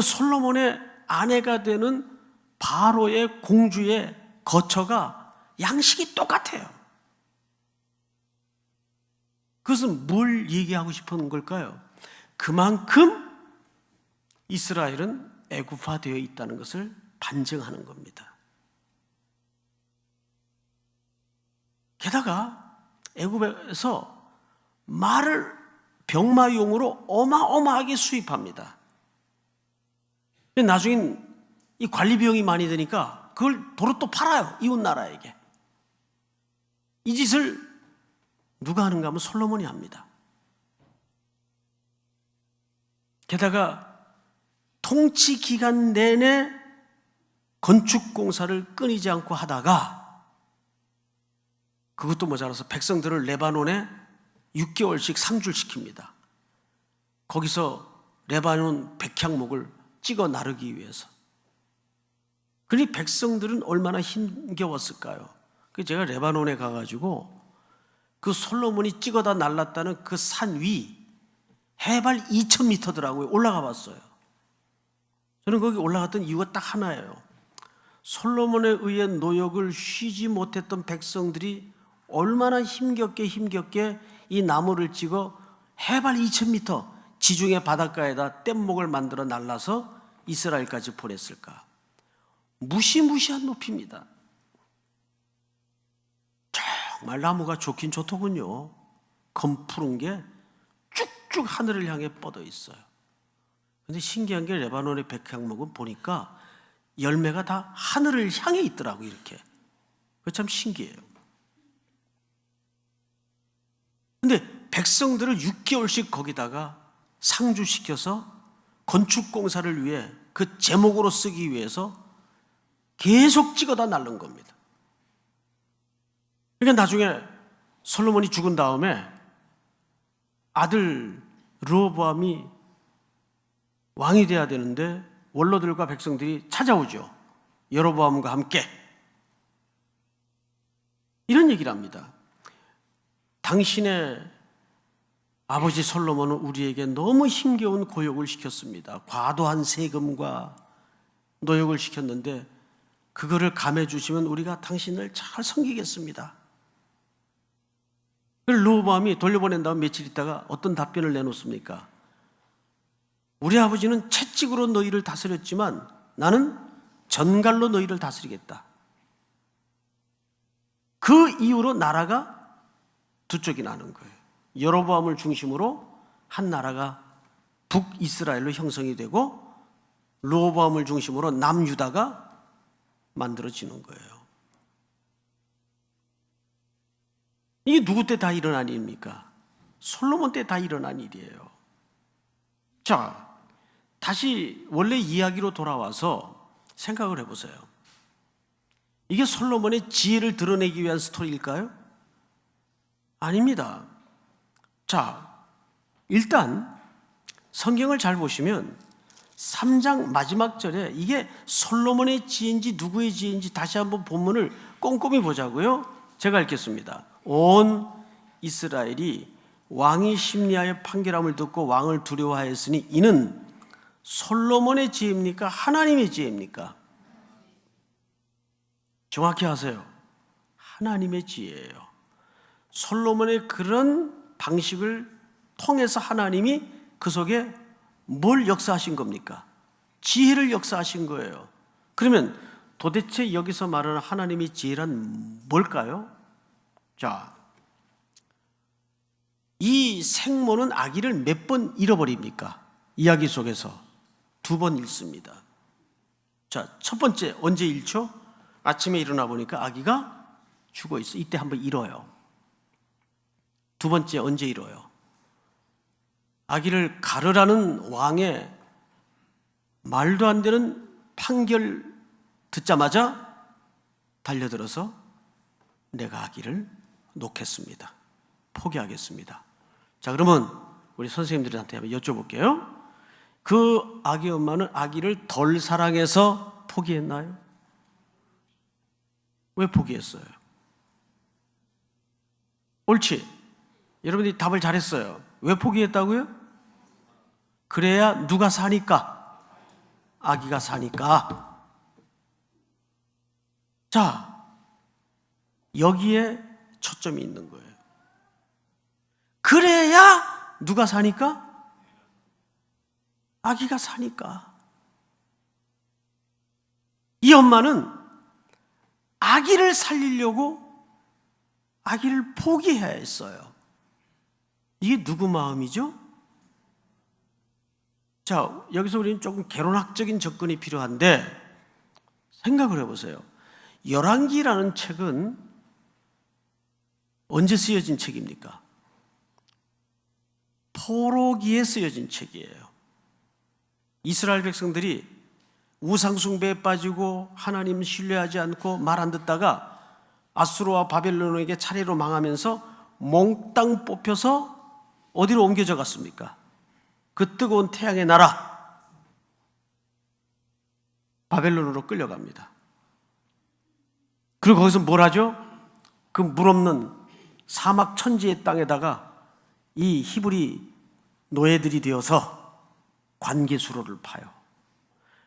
솔로몬의 아내가 되는 바로의 공주의 거처가 양식이 똑같아요. 그것은 뭘 얘기하고 싶은 걸까요? 그만큼 이스라엘은 애굽화되어 있다는 것을 반증하는 겁니다. 게다가 애굽에서 말을 병마용으로 어마어마하게 수입합니다. 나중엔 이 관리 비용이 많이 드니까 그걸 도로 또 팔아요. 이웃 나라에게. 이 짓을 누가 하는가 하면 솔로몬이 합니다. 게다가 통치 기간 내내 건축 공사를 끊이지 않고 하다가 그것도 모자라서 백성들을 레바논에 6개월씩 상주시킵니다. 거기서 레바논 백향목을 찍어 나르기 위해서. 그러니 백성들은 얼마나 힘겨웠을까요? 제가 레바논에 가가지고 그 솔로몬이 찍어다 날랐다는 그 산 위 해발 2,000m더라고요. 올라가 봤어요. 저는 거기 올라갔던 이유가 딱 하나예요. 솔로몬에 의해 노역을 쉬지 못했던 백성들이 얼마나 힘겹게 이 나무를 찍어 해발 2,000m 지중해 바닷가에다 뗏목을 만들어 날라서 이스라엘까지 보냈을까? 무시무시한 높이입니다. 정말 나무가 좋긴 좋더군요. 검푸른 게 쭉쭉 하늘을 향해 뻗어 있어요. 근데 신기한 게 레바논의 백향목은 보니까 열매가 다 하늘을 향해 있더라고요. 이렇게. 그거 참 신기해요. 근데 백성들을 6개월씩 거기다가 상주시켜서 건축공사를 위해 그 제목으로 쓰기 위해서 계속 찍어다 날른 겁니다. 그러니까 나중에 솔로몬이 죽은 다음에 아들 르호보암이 왕이 돼야 되는데 원로들과 백성들이 찾아오죠. 여로보암과 함께. 이런 얘기를 합니다. 당신의 아버지 솔로몬은 우리에게 너무 힘겨운 고역을 시켰습니다. 과도한 세금과 노역을 시켰는데 그거를 감해 주시면 우리가 당신을 잘 섬기겠습니다. 르호보암이 돌려보낸 다음 며칠 있다가 어떤 답변을 내놓습니까? 우리 아버지는 채찍으로 너희를 다스렸지만 나는 전갈로 너희를 다스리겠다. 그 이후로 나라가 두 쪽이 나는 거예요. 여로보암을 중심으로 한 나라가 북이스라엘로 형성이 되고 르호보암을 중심으로 남유다가 만들어지는 거예요. 이게 누구 때 다 일어난 일입니까? 솔로몬 때 다 일어난 일이에요. 자, 다시 원래 이야기로 돌아와서 생각을 해보세요. 이게 솔로몬의 지혜를 드러내기 위한 스토리일까요? 아닙니다. 자, 일단 성경을 잘 보시면 3장 마지막 절에 이게 솔로몬의 지혜인지 누구의 지혜인지 다시 한번 본문을 꼼꼼히 보자고요. 제가 읽겠습니다. 온 이스라엘이 왕이 심리하여 판결함을 듣고 왕을 두려워하였으니 이는 솔로몬의 지혜입니까? 하나님의 지혜입니까? 정확히 하세요. 하나님의 지혜예요. 솔로몬의 그런 방식을 통해서 하나님이 그 속에 뭘 역사하신 겁니까? 지혜를 역사하신 거예요. 그러면 도대체 여기서 말하는 하나님의 지혜란 뭘까요? 자, 이 생모는 아기를 몇 번 잃어버립니까? 이야기 속에서 2번 잃습니다. 자, 첫 번째 언제 잃죠? 아침에 일어나 보니까 아기가 죽어 있어. 이때 한번 잃어요. 2번째 언제 잃어요? 아기를 가르라는 왕의 말도 안 되는 판결 듣자마자 달려들어서 내가 아기를 놓겠습니다. 포기하겠습니다. 자, 그러면 우리 선생님들한테 한번 여쭤볼게요. 그 아기 엄마는 아기를 덜 사랑해서 포기했나요? 왜 포기했어요? 옳지. 여러분들이 답을 잘했어요. 왜 포기했다고요? 그래야 누가 사니까? 아기가 사니까. 자, 여기에 초점이 있는 거예요. 그래야 누가 사니까? 아기가 사니까. 이 엄마는 아기를 살리려고 아기를 포기해야 했어요. 이게 누구 마음이죠? 자, 여기서 우리는 조금 개론학적인 접근이 필요한데 생각을 해보세요. 열왕기라는 책은 언제 쓰여진 책입니까? 포로기에 쓰여진 책이에요. 이스라엘 백성들이 우상숭배에 빠지고 하나님 신뢰하지 않고 말 안 듣다가 아수르와 바벨론에게 차례로 망하면서 몽땅 뽑혀서 어디로 옮겨져 갔습니까? 그 뜨거운 태양의 나라 바벨론으로 끌려갑니다. 그리고 거기서 뭘 하죠? 그 물 없는 사막 천지의 땅에다가 이 히브리 노예들이 되어서 관계수로를 파요.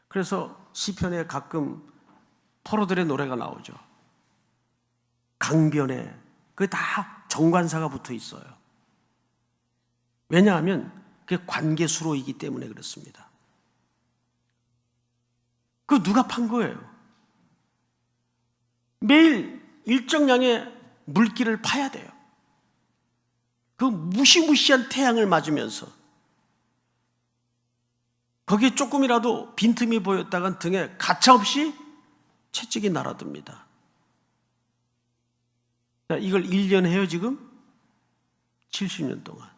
그래서 시편에 가끔 포로들의 노래가 나오죠. 강변에 그 다 정관사가 붙어 있어요. 왜냐하면 그게 관계수로이기 때문에 그렇습니다. 그 누가 판 거예요? 매일 일정량의 물기를 파야 돼요. 그 무시무시한 태양을 맞으면서 거기에 조금이라도 빈틈이 보였다간 등에 가차없이 채찍이 날아듭니다. 자, 이걸 1년 해요 지금? 70년 동안.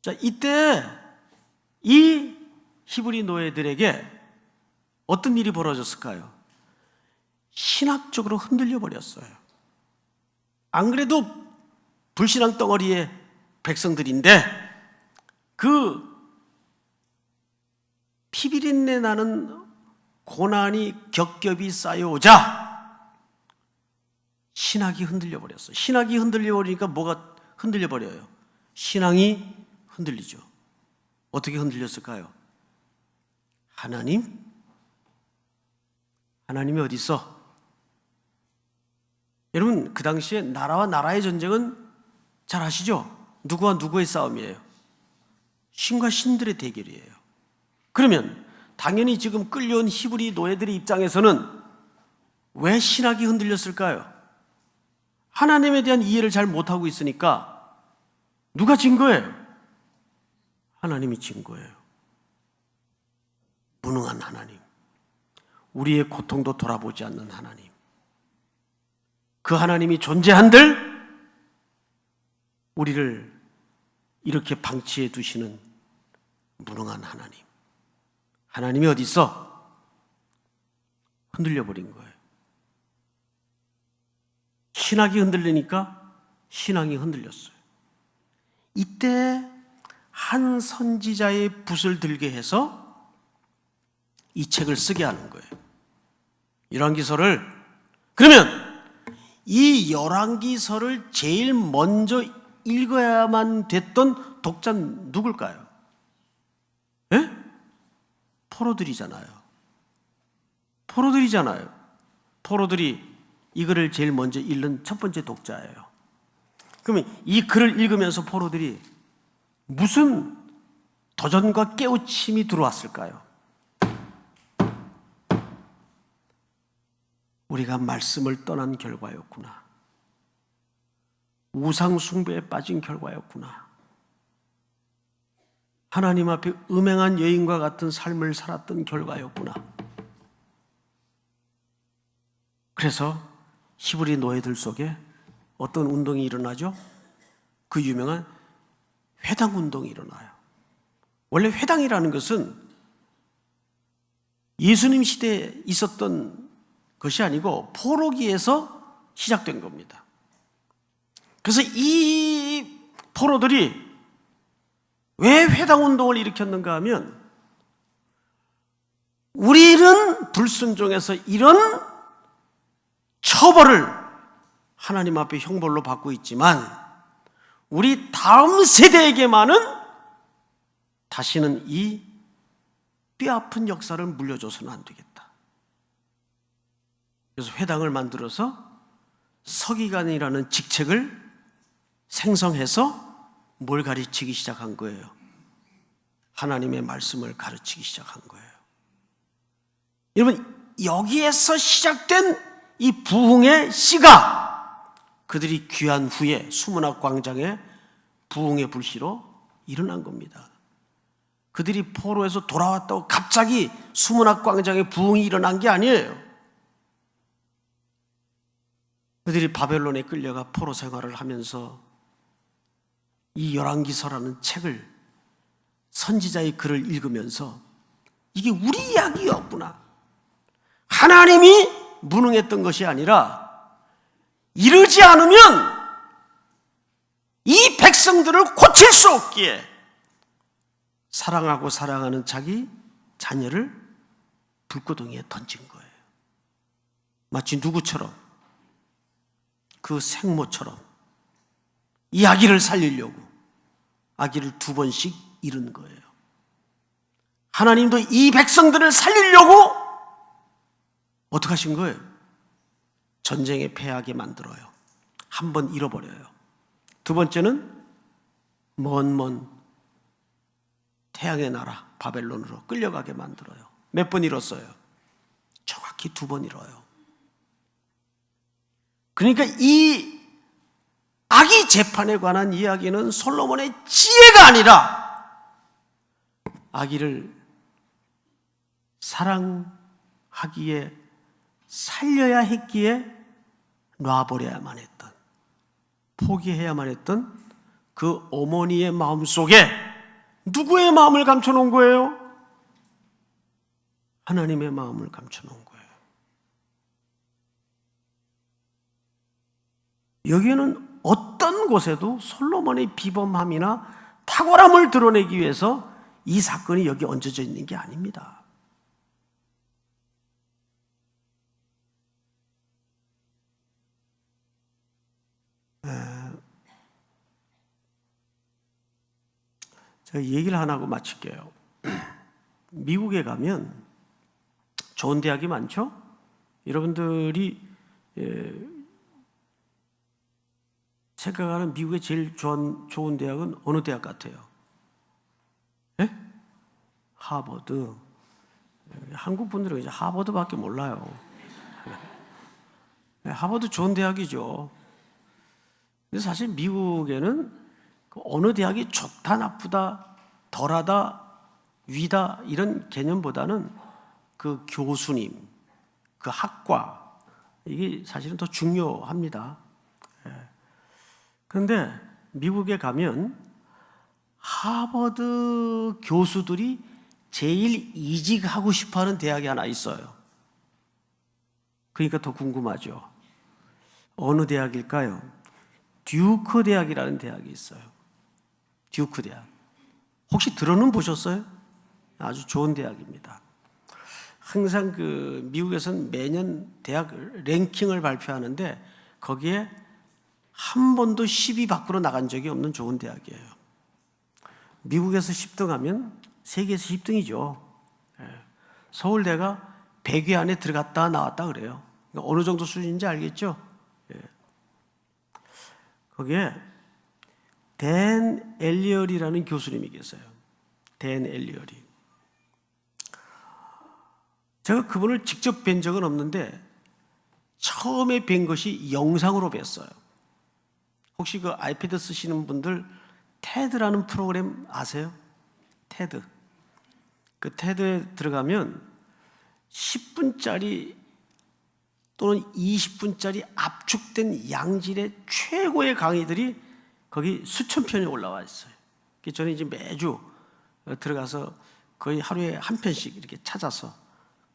자, 이때 이 히브리 노예들에게 어떤 일이 벌어졌을까요? 신학적으로 흔들려 버렸어요. 안 그래도 불신앙 덩어리의 백성들인데 그 피비린내 나는 고난이 겹겹이 쌓여오자 신학이 흔들려 버렸어요. 신학이 흔들려 버리니까 뭐가 흔들려 버려요? 신앙이 흔들리죠. 어떻게 흔들렸을까요? 하나님이 어디 있어? 여러분, 그 당시에 나라와 나라의 전쟁은 잘 아시죠? 누구와 누구의 싸움이에요? 신과 신들의 대결이에요. 그러면 당연히 지금 끌려온 히브리 노예들의 입장에서는 왜 신학이 흔들렸을까요? 하나님에 대한 이해를 잘 못하고 있으니까 누가 진 거예요? 하나님이 진 거예요. 무능한 하나님, 우리의 고통도 돌아보지 않는 하나님, 그 하나님이 존재한들 우리를 이렇게 방치해 두시는 무능한 하나님, 하나님이 어디 있어? 흔들려 버린 거예요. 신학이 흔들리니까 신앙이 흔들렸어요. 이때 한 선지자의 붓을 들게 해서 이 책을 쓰게 하는 거예요. 열왕기서를. 그러면 이 열왕기서를 제일 먼저 읽어야만 됐던 독자는 누굴까요? 예? 포로들이잖아요. 포로들이 이 글을 제일 먼저 읽는 첫 번째 독자예요. 그러면 이 글을 읽으면서 포로들이 무슨 도전과 깨우침이 들어왔을까요? 우리가 말씀을 떠난 결과였구나. 우상 숭배에 빠진 결과였구나. 하나님 앞에 음행한 여인과 같은 삶을 살았던 결과였구나. 그래서 히브리 노예들 속에 어떤 운동이 일어나죠? 그 유명한 회당 운동이 일어나요. 원래 회당이라는 것은 예수님 시대에 있었던 것이 아니고 포로기에서 시작된 겁니다. 그래서 이 포로들이 왜 회당 운동을 일으켰는가 하면 우리는 불순종해서 이런 처벌을 하나님 앞에 형벌로 받고 있지만 우리 다음 세대에게만은 다시는 이 뼈아픈 역사를 물려줘서는 안 되겠다. 그래서 회당을 만들어서 서기관이라는 직책을 생성해서 뭘 가르치기 시작한 거예요? 하나님의 말씀을 가르치기 시작한 거예요. 여러분, 여기에서 시작된 이 부흥의 씨가 그들이 귀한 후에 수문학 광장에 부흥의 불씨로 일어난 겁니다. 그들이 포로에서 돌아왔다고 갑자기 수문학 광장에 부흥이 일어난 게 아니에요. 그들이 바벨론에 끌려가 포로 생활을 하면서 이 열왕기서라는 책을, 선지자의 글을 읽으면서 이게 우리 이야기였구나. 하나님이 무능했던 것이 아니라 이러지 않으면 이 백성들을 고칠 수 없기에 사랑하고 사랑하는 자기 자녀를 불구덩이에 던진 거예요. 마치 누구처럼? 그 생모처럼 이 아기를 살리려고 아기를 2번씩 잃은 거예요. 하나님도 이 백성들을 살리려고 어떻게 하신 거예요? 전쟁에 패하게 만들어요. 한 번 잃어버려요. 두 번째는 먼 태양의 나라 바벨론으로 끌려가게 만들어요. 몇 번 잃었어요? 정확히 2번 잃어요. 그러니까 이 아기 재판에 관한 이야기는 솔로몬의 지혜가 아니라 아기를 사랑하기에 살려야 했기에 놔버려야만 했던, 포기해야만 했던 그 어머니의 마음속에 누구의 마음을 감춰놓은 거예요? 하나님의 마음을 감춰놓은 거예요. 여기에는 어떤 곳에도 솔로몬의 비범함이나 탁월함을 드러내기 위해서 이 사건이 여기 얹어져 있는 게 아닙니다. 제가 얘기를 하나 하고 마칠게요. 미국에 가면 좋은 대학이 많죠? 여러분들이 생각하는 미국의 제일 좋은 대학은 어느 대학 같아요? 예? 하버드. 한국 분들은 이제 하버드밖에 몰라요. 하버드 좋은 대학이죠. 근데 사실 미국에는 어느 대학이 좋다, 나쁘다, 덜하다, 위다 이런 개념보다는 그 교수님, 그 학과 이게 사실은 더 중요합니다. 그런데 미국에 가면 하버드 교수들이 제일 이직하고 싶어하는 대학이 하나 있어요. 그러니까 더 궁금하죠. 어느 대학일까요? 듀크 대학이라는 대학이 있어요. 듀크 대학. 혹시 들어는 보셨어요? 아주 좋은 대학입니다. 항상 그 미국에서는 매년 대학 랭킹을 발표하는데 거기에 한 번도 10위 밖으로 나간 적이 없는 좋은 대학이에요. 미국에서 10등하면 세계에서 10등이죠. 서울대가 100위 안에 들어갔다 나왔다 그래요. 그러니까 어느 정도 수준인지 알겠죠? 거기에 댄 엘리얼이라는 교수님이 계세요. 댄 엘리얼이. 제가 그분을 직접 뵌 적은 없는데 처음에 뵌 것이 영상으로 뵀어요. 혹시 그 아이패드 쓰시는 분들 테드라는 프로그램 아세요? 테드. 그 테드에 들어가면 10분짜리 또는 20분짜리 압축된 양질의 최고의 강의들이 거기 수천 편이 올라와 있어요. 저는 이제 매주 들어가서 거의 하루에 한 편씩 이렇게 찾아서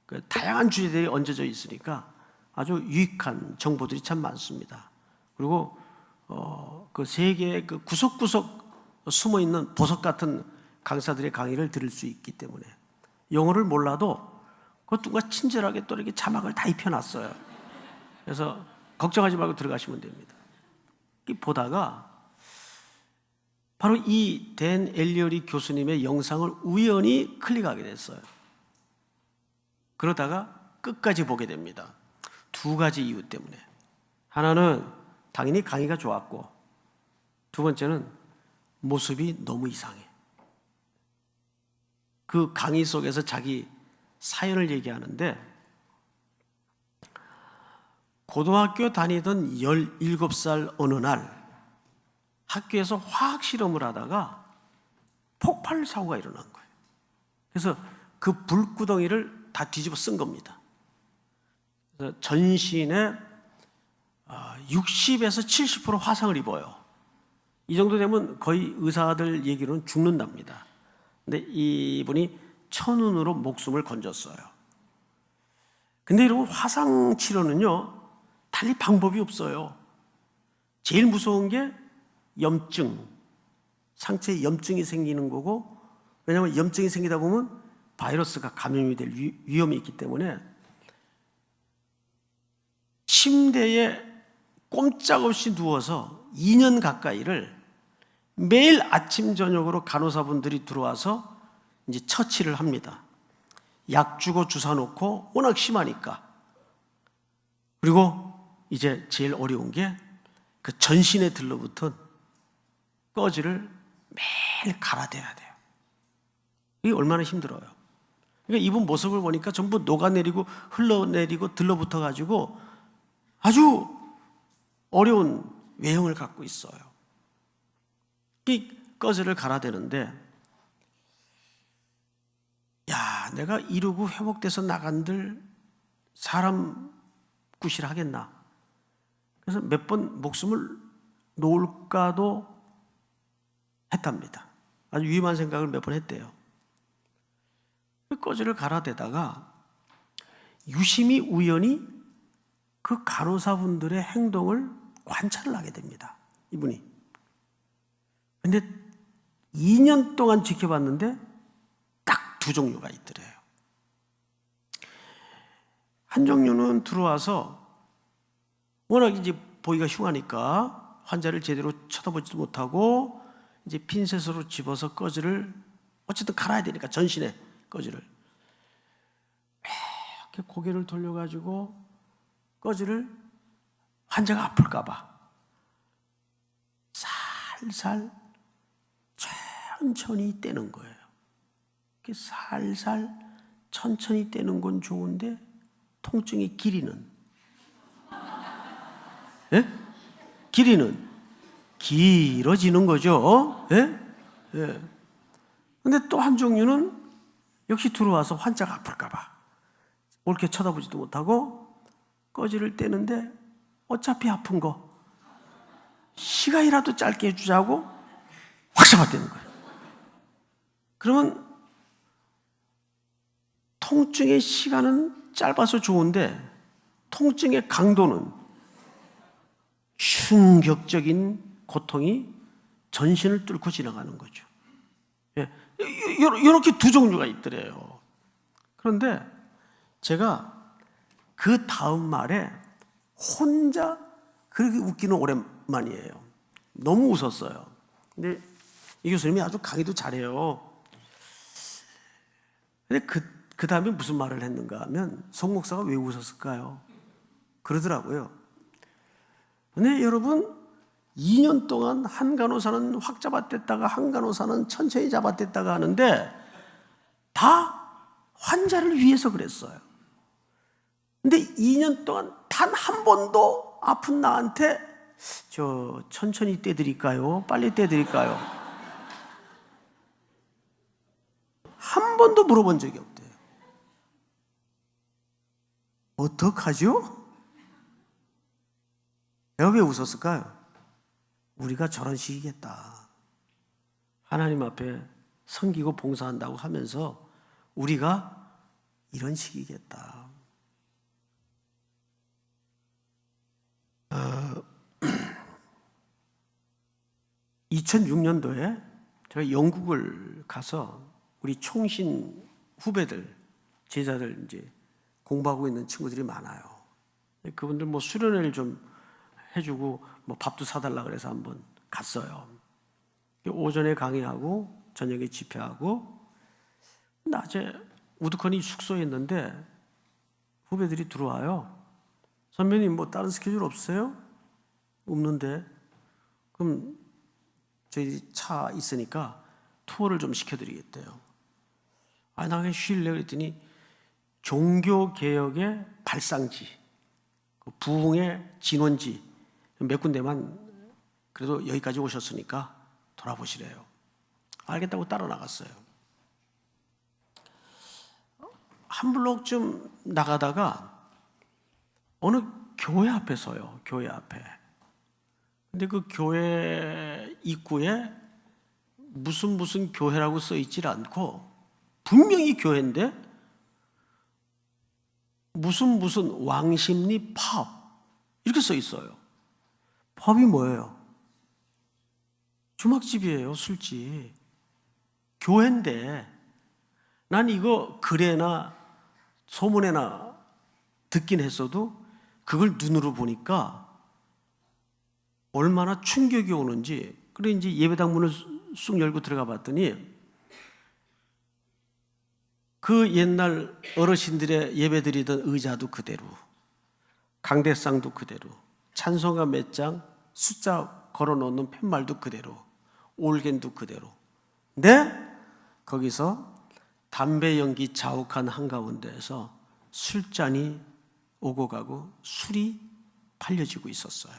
그 다양한 주제들이 얹어져 있으니까 아주 유익한 정보들이 참 많습니다. 그리고 그 세계의 그 구석구석 숨어 있는 보석 같은 강사들의 강의를 들을 수 있기 때문에 영어를 몰라도 그 누가 친절하게 또 이렇게 자막을 다 입혀놨어요. 그래서 걱정하지 말고 들어가시면 됩니다. 보다가 바로 이 댄 엘리어리 교수님의 영상을 우연히 클릭하게 됐어요. 그러다가 끝까지 보게 됩니다. 두 가지 이유 때문에. 하나는 당연히 강의가 좋았고, 두 번째는 모습이 너무 이상해. 그 강의 속에서 자기 사연을 얘기하는데, 고등학교 다니던 17살 어느 날 학교에서 화학 실험을 하다가 폭발 사고가 일어난 거예요. 그래서 그 불구덩이를 다 뒤집어 쓴 겁니다. 그래서 전신에 60에서 70% 화상을 입어요. 이 정도 되면 거의 의사들 얘기로는 죽는답니다. 근데 이분이 천운으로 목숨을 건졌어요. 근데 이런 화상 치료는요, 달리 방법이 없어요. 제일 무서운 게 염증, 상체에 염증이 생기는 거고, 왜냐하면 염증이 생기다 보면 바이러스가 감염이 될 위험이 있기 때문에 침대에 꼼짝없이 누워서 2년 가까이를 매일 아침 저녁으로 간호사분들이 들어와서 이제 처치를 합니다. 약 주고 주사 놓고 워낙 심하니까. 그리고 이제 제일 어려운 게 그 전신에 들러붙은 꺼지를 매일 갈아대야 돼요. 이게 얼마나 힘들어요. 그러니까 이분 모습을 보니까 전부 녹아내리고 흘러내리고 들러붙어가지고 아주 어려운 외형을 갖고 있어요. 이 꺼지를 갈아대는데, 야, 내가 이러고 회복돼서 나간들 사람 구실 하겠나? 그래서 몇 번 목숨을 놓을까도 했답니다. 아주 위험한 생각을 몇 번 했대요. 꺼지를 갈아대다가 유심히 우연히 그 간호사분들의 행동을 관찰을 하게 됩니다. 이분이. 근데 2년 동안 지켜봤는데 딱 두 종류가 있더래요. 한 종류는 들어와서 워낙 이제 보기가 흉하니까 환자를 제대로 쳐다보지도 못하고 이제 핀셋으로 집어서 꺼지를 어쨌든 갈아야 되니까 전신에 꺼지를 이렇게 고개를 돌려가지고 꺼지를 환자가 아플까봐 살살 천천히 떼는 거예요. 이렇게 살살 천천히 떼는 건 좋은데 통증의 길이는 예? 길이는 길어지는 거죠. 예? 예. 근데 또 한 종류는 역시 들어와서 환자가 아플까봐 옳게 쳐다보지도 못하고 꺼지를 떼는데 어차피 아픈 거 시간이라도 짧게 해주자고 확 잡아떼는 거예요. 그러면 통증의 시간은 짧아서 좋은데 통증의 강도는 충격적인 고통이 전신을 뚫고 지나가는 거죠. 예. 이렇게 두 종류가 있더래요. 그런데 제가 그 다음 말에 혼자 그렇게 웃기는 오랜만이에요. 너무 웃었어요. 근데 이 교수님이 아주 강의도 잘해요. 근데 그 다음에 무슨 말을 했는가 하면 송 목사가 왜 웃었을까요? 그러더라고요. 근데 여러분 2년 동안 한 간호사는 확 잡아댔다가 한 간호사는 천천히 잡아댔다가 하는데 다 환자를 위해서 그랬어요. 근데 2년 동안 단 한 번도 아픈 나한테 저 천천히 떼드릴까요? 빨리 떼드릴까요? 한 번도 물어본 적이 없대요. 어떡하죠? 내가 왜 웃었을까요? 우리가 저런 식이겠다. 하나님 앞에 섬기고 봉사한다고 하면서 우리가 이런 식이겠다. 2006년도에 제가 영국을 가서 우리 총신 후배들, 제자들 이제 공부하고 있는 친구들이 많아요. 그분들 뭐 수련회를 좀 해주고 뭐 밥도 사달라 그래서 한번 갔어요. 오전에 강의하고 저녁에 집회하고 낮에 우두커니 숙소에 있는데 후배들이 들어와요. 선배님 뭐 다른 스케줄 없어요? 없는데. 그럼 저희 차 있으니까 투어를 좀 시켜드리겠대요. 아, 나 그냥 쉴래 그랬더니 종교개혁의 발상지, 부흥의 진원지 몇 군데만 그래도 여기까지 오셨으니까 돌아보시래요. 알겠다고 따라 나갔어요. 한 블록쯤 나가다가 어느 교회 앞에 서요. 교회 앞에. 근데 그 교회 입구에 무슨 교회라고 써 있질 않고 분명히 교회인데 무슨 왕십리 펍 이렇게 써 있어요. 펍이 뭐예요? 주막집이에요. 술집. 교회인데 난 이거 글에나 소문에나 듣긴 했어도 그걸 눈으로 보니까 얼마나 충격이 오는지. 그래 이제 예배당 문을 쑥 열고 들어가 봤더니 그 옛날 어르신들의 예배드리던 의자도 그대로, 강대상도 그대로, 찬송가 몇 장, 숫자 걸어놓는 팻말도 그대로, 올겐도 그대로. 근데 거기서 담배 연기 자욱한 한가운데에서 술잔이 오고 가고 술이 팔려지고 있었어요.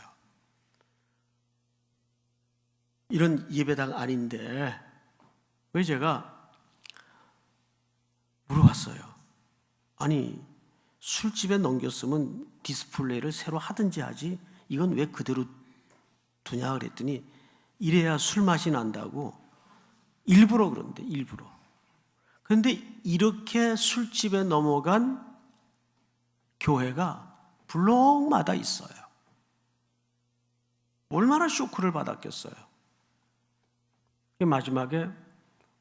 이런 예배당 아닌데 왜 제가 물어봤어요. 아니 술집에 넘겼으면 디스플레이를 새로 하든지 하지 이건 왜 그대로 두냐 그랬더니 이래야 술 맛이 난다고 일부러 그런데 일부러. 그런데 이렇게 술집에 넘어간 교회가 블록마다 있어요. 얼마나 쇼크를 받았겠어요. 마지막에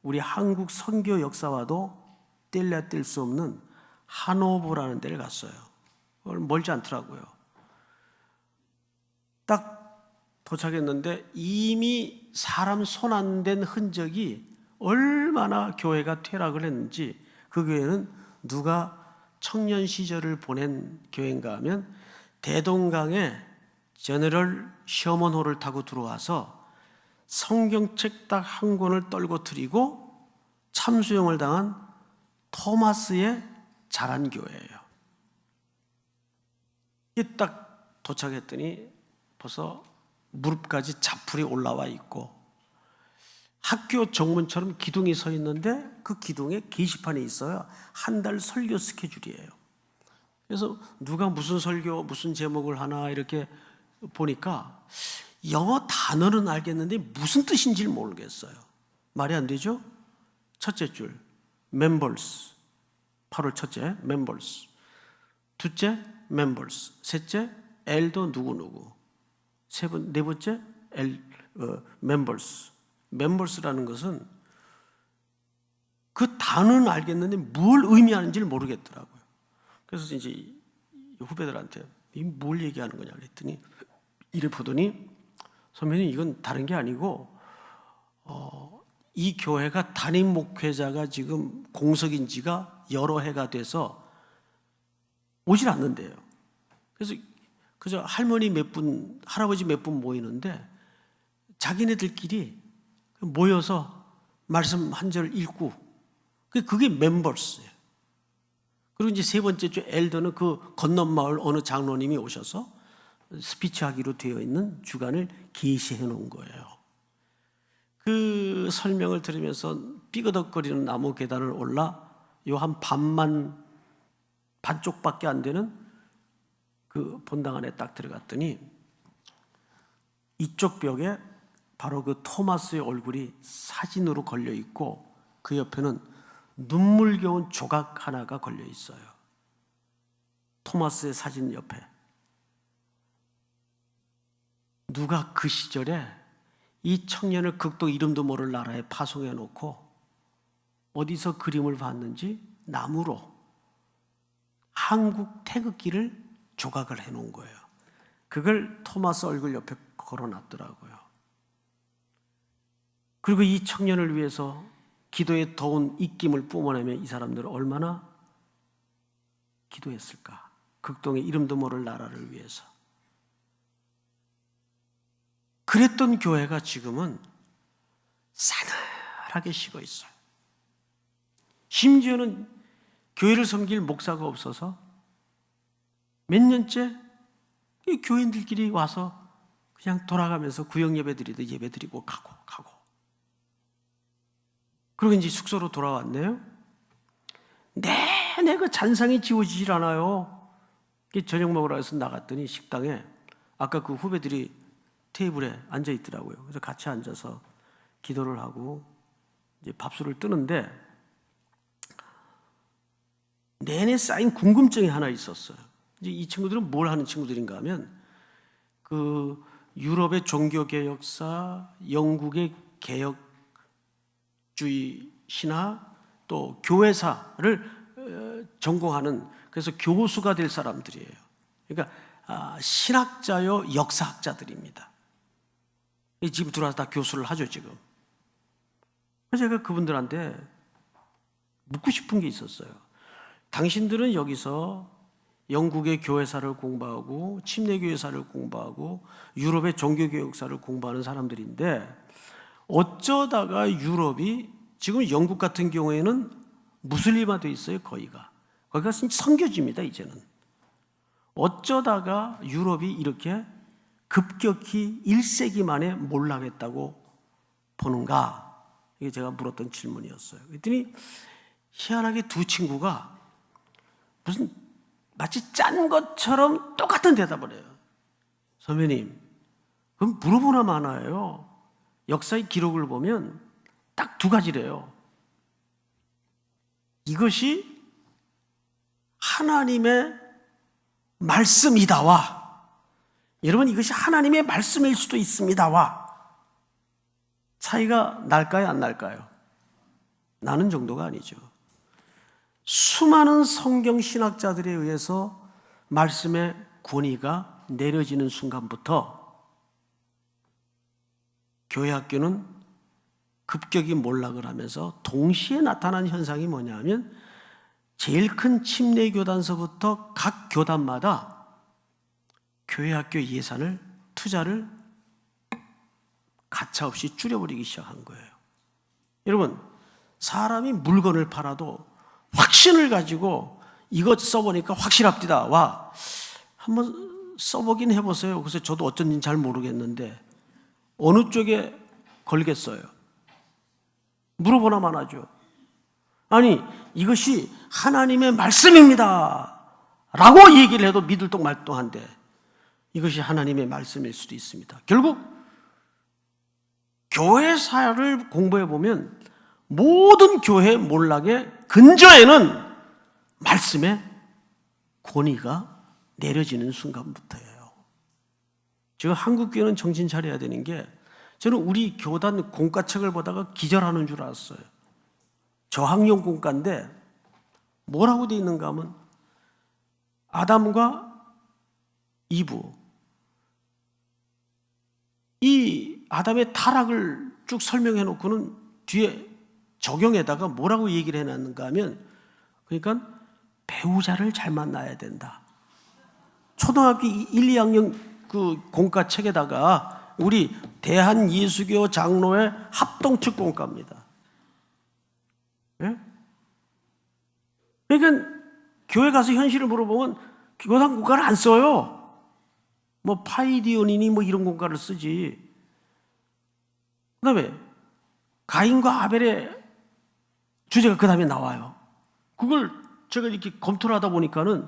우리 한국 선교 역사와도 뗄래야 뗄 수 없는 하노버라는 데를 갔어요. 멀지 않더라고요. 딱 도착했는데 이미 사람 손 안 댄 흔적이 얼마나 교회가 퇴락을 했는지, 그 교회는 누가 청년 시절을 보낸 교회인가 하면 대동강에 제너럴 셔먼호를 타고 들어와서 성경책 딱 한 권을 떨궈뜨리고 참수형을 당한 토마스의 자란 교회예요. 이게 딱 도착했더니 벌써 무릎까지 자풀이 올라와 있고 학교 정문처럼 기둥이 서 있는데 그 기둥에 게시판이 있어요. 한 달 설교 스케줄이에요. 그래서 누가 무슨 설교 무슨 제목을 하나 이렇게 보니까 영어 단어는 알겠는데 무슨 뜻인지 모르겠어요. 말이 안 되죠? 첫째 줄 members, 8월 첫째 members, 둘째 members, 셋째 엘더 누구누구, 네 번째 members. members라는 것은 그 단어는 알겠는데 뭘 의미하는지를 모르겠더라고요. 그래서 이제 후배들한테 이 뭘 얘기하는 거냐 그랬더니 이래 보더니 선배님 이건 다른 게 아니고 이 교회가 담임 목회자가 지금 공석인 지가 여러 해가 돼서 오질 않는데요. 그래서 그저 할머니 몇 분, 할아버지 몇 분 모이는데 자기네들끼리 모여서 말씀 한 절 읽고 그게 멤버스예요. 그리고 이제 세 번째 주 엘더는 그 건넌 마을 어느 장로님이 오셔서 스피치하기로 되어 있는 주간을 게시해 놓은 거예요. 그 설명을 들으면서 삐그덕거리는 나무 계단을 올라 요 한 반쪽밖에 안 되는 그 본당 안에 딱 들어갔더니 이쪽 벽에 바로 그 토마스의 얼굴이 사진으로 걸려 있고 그 옆에는 눈물겨운 조각 하나가 걸려 있어요. 토마스의 사진 옆에. 누가 그 시절에 이 청년을 극도 이름도 모를 나라에 파송해 놓고 어디서 그림을 봤는지 나무로 한국 태극기를 조각을 해 놓은 거예요. 그걸 토마스 얼굴 옆에 걸어 놨더라고요. 그리고 이 청년을 위해서 기도의 더운 입김을 뿜어내며 이 사람들은 얼마나 기도했을까? 극동의 이름도 모를 나라를 위해서. 그랬던 교회가 지금은 싸늘하게 식어 있어요. 심지어는 교회를 섬길 목사가 없어서 몇 년째 이 교인들끼리 와서 그냥 돌아가면서 구역 예배 드리듯 예배 드리고 가고. 그리고 이제 숙소로 돌아왔네요. 내내 그 잔상이 지워지질 않아요. 저녁 먹으러 해서 나갔더니 식당에 아까 그 후배들이 테이블에 앉아 있더라고요. 그래서 같이 앉아서 기도를 하고 이제 밥술을 뜨는데 내내 쌓인 궁금증이 하나 있었어요. 이제 이 친구들은 뭘 하는 친구들인가 하면 그 유럽의 종교개혁사, 영국의 개혁주의 신화, 또 교회사를 전공하는 그래서 교수가 될 사람들이에요. 그러니까 신학자요 역사학자들입니다. 지금 들어와서 다 교수를 하죠 지금. 그래서 제가 그분들한테 묻고 싶은 게 있었어요. 당신들은 여기서 영국의 교회사를 공부하고 침례교회사를 공부하고 유럽의 종교개혁사를 공부하는 사람들인데 어쩌다가 유럽이 지금 영국 같은 경우에는 무슬림화되어 있어요. 거기가 선교지입니다 이제는. 어쩌다가 유럽이 이렇게 급격히 1세기 만에 몰락했다고 보는가? 이게 제가 물었던 질문이었어요. 그랬더니 희한하게 두 친구가 무슨 마치 짠 것처럼 똑같은 대답을 해요. 선배님, 그럼 물어보나 마나요? 역사의 기록을 보면 딱 두 가지래요. 이것이 하나님의 말씀이다와 여러분 이것이 하나님의 말씀일 수도 있습니다와 차이가 날까요 안 날까요? 나는 정도가 아니죠. 수많은 성경 신학자들에 의해서 말씀의 권위가 내려지는 순간부터 교회 학교는 급격히 몰락을 하면서 동시에 나타난 현상이 뭐냐면 제일 큰 침례교단서부터 각 교단마다 교회 학교 예산을 투자를 가차없이 줄여버리기 시작한 거예요. 여러분 사람이 물건을 팔아도 확신을 가지고 이것 써보니까 확실합니다. 와 한번 써보긴 해보세요. 그래서 저도 어쩐지 잘 모르겠는데 어느 쪽에 걸겠어요? 물어보나만 하죠. 아니 이것이 하나님의 말씀입니다 라고 얘기를 해도 믿을 똥 말 똥한데 이것이 하나님의 말씀일 수도 있습니다. 결국 교회사를 공부해 보면 모든 교회 몰락의 근저에는 말씀의 권위가 내려지는 순간부터예요. 지금 한국교회는 정신 차려야 되는 게 저는 우리 교단 공과책을 보다가 기절하는 줄 알았어요. 저학년 공과인데 뭐라고 되어 있는가 하면 아담과 이브 이 아담의 타락을 쭉 설명해 놓고는 뒤에 적용에다가 뭐라고 얘기를 해놨는가 하면 그러니까 배우자를 잘 만나야 된다. 초등학교 1, 2학년 그 공과 책에다가 우리 대한예수교 장로회 합동측 공과입니다. 예? 그러니까 교회 가서 현실을 물어보면 교단 공과를 안 써요. 뭐 파이디온이니 뭐 이런 공과를 쓰지. 그다음에 가인과 아벨의 주제가 그 다음에 나와요. 그걸 제가 이렇게 검토를 하다 보니까는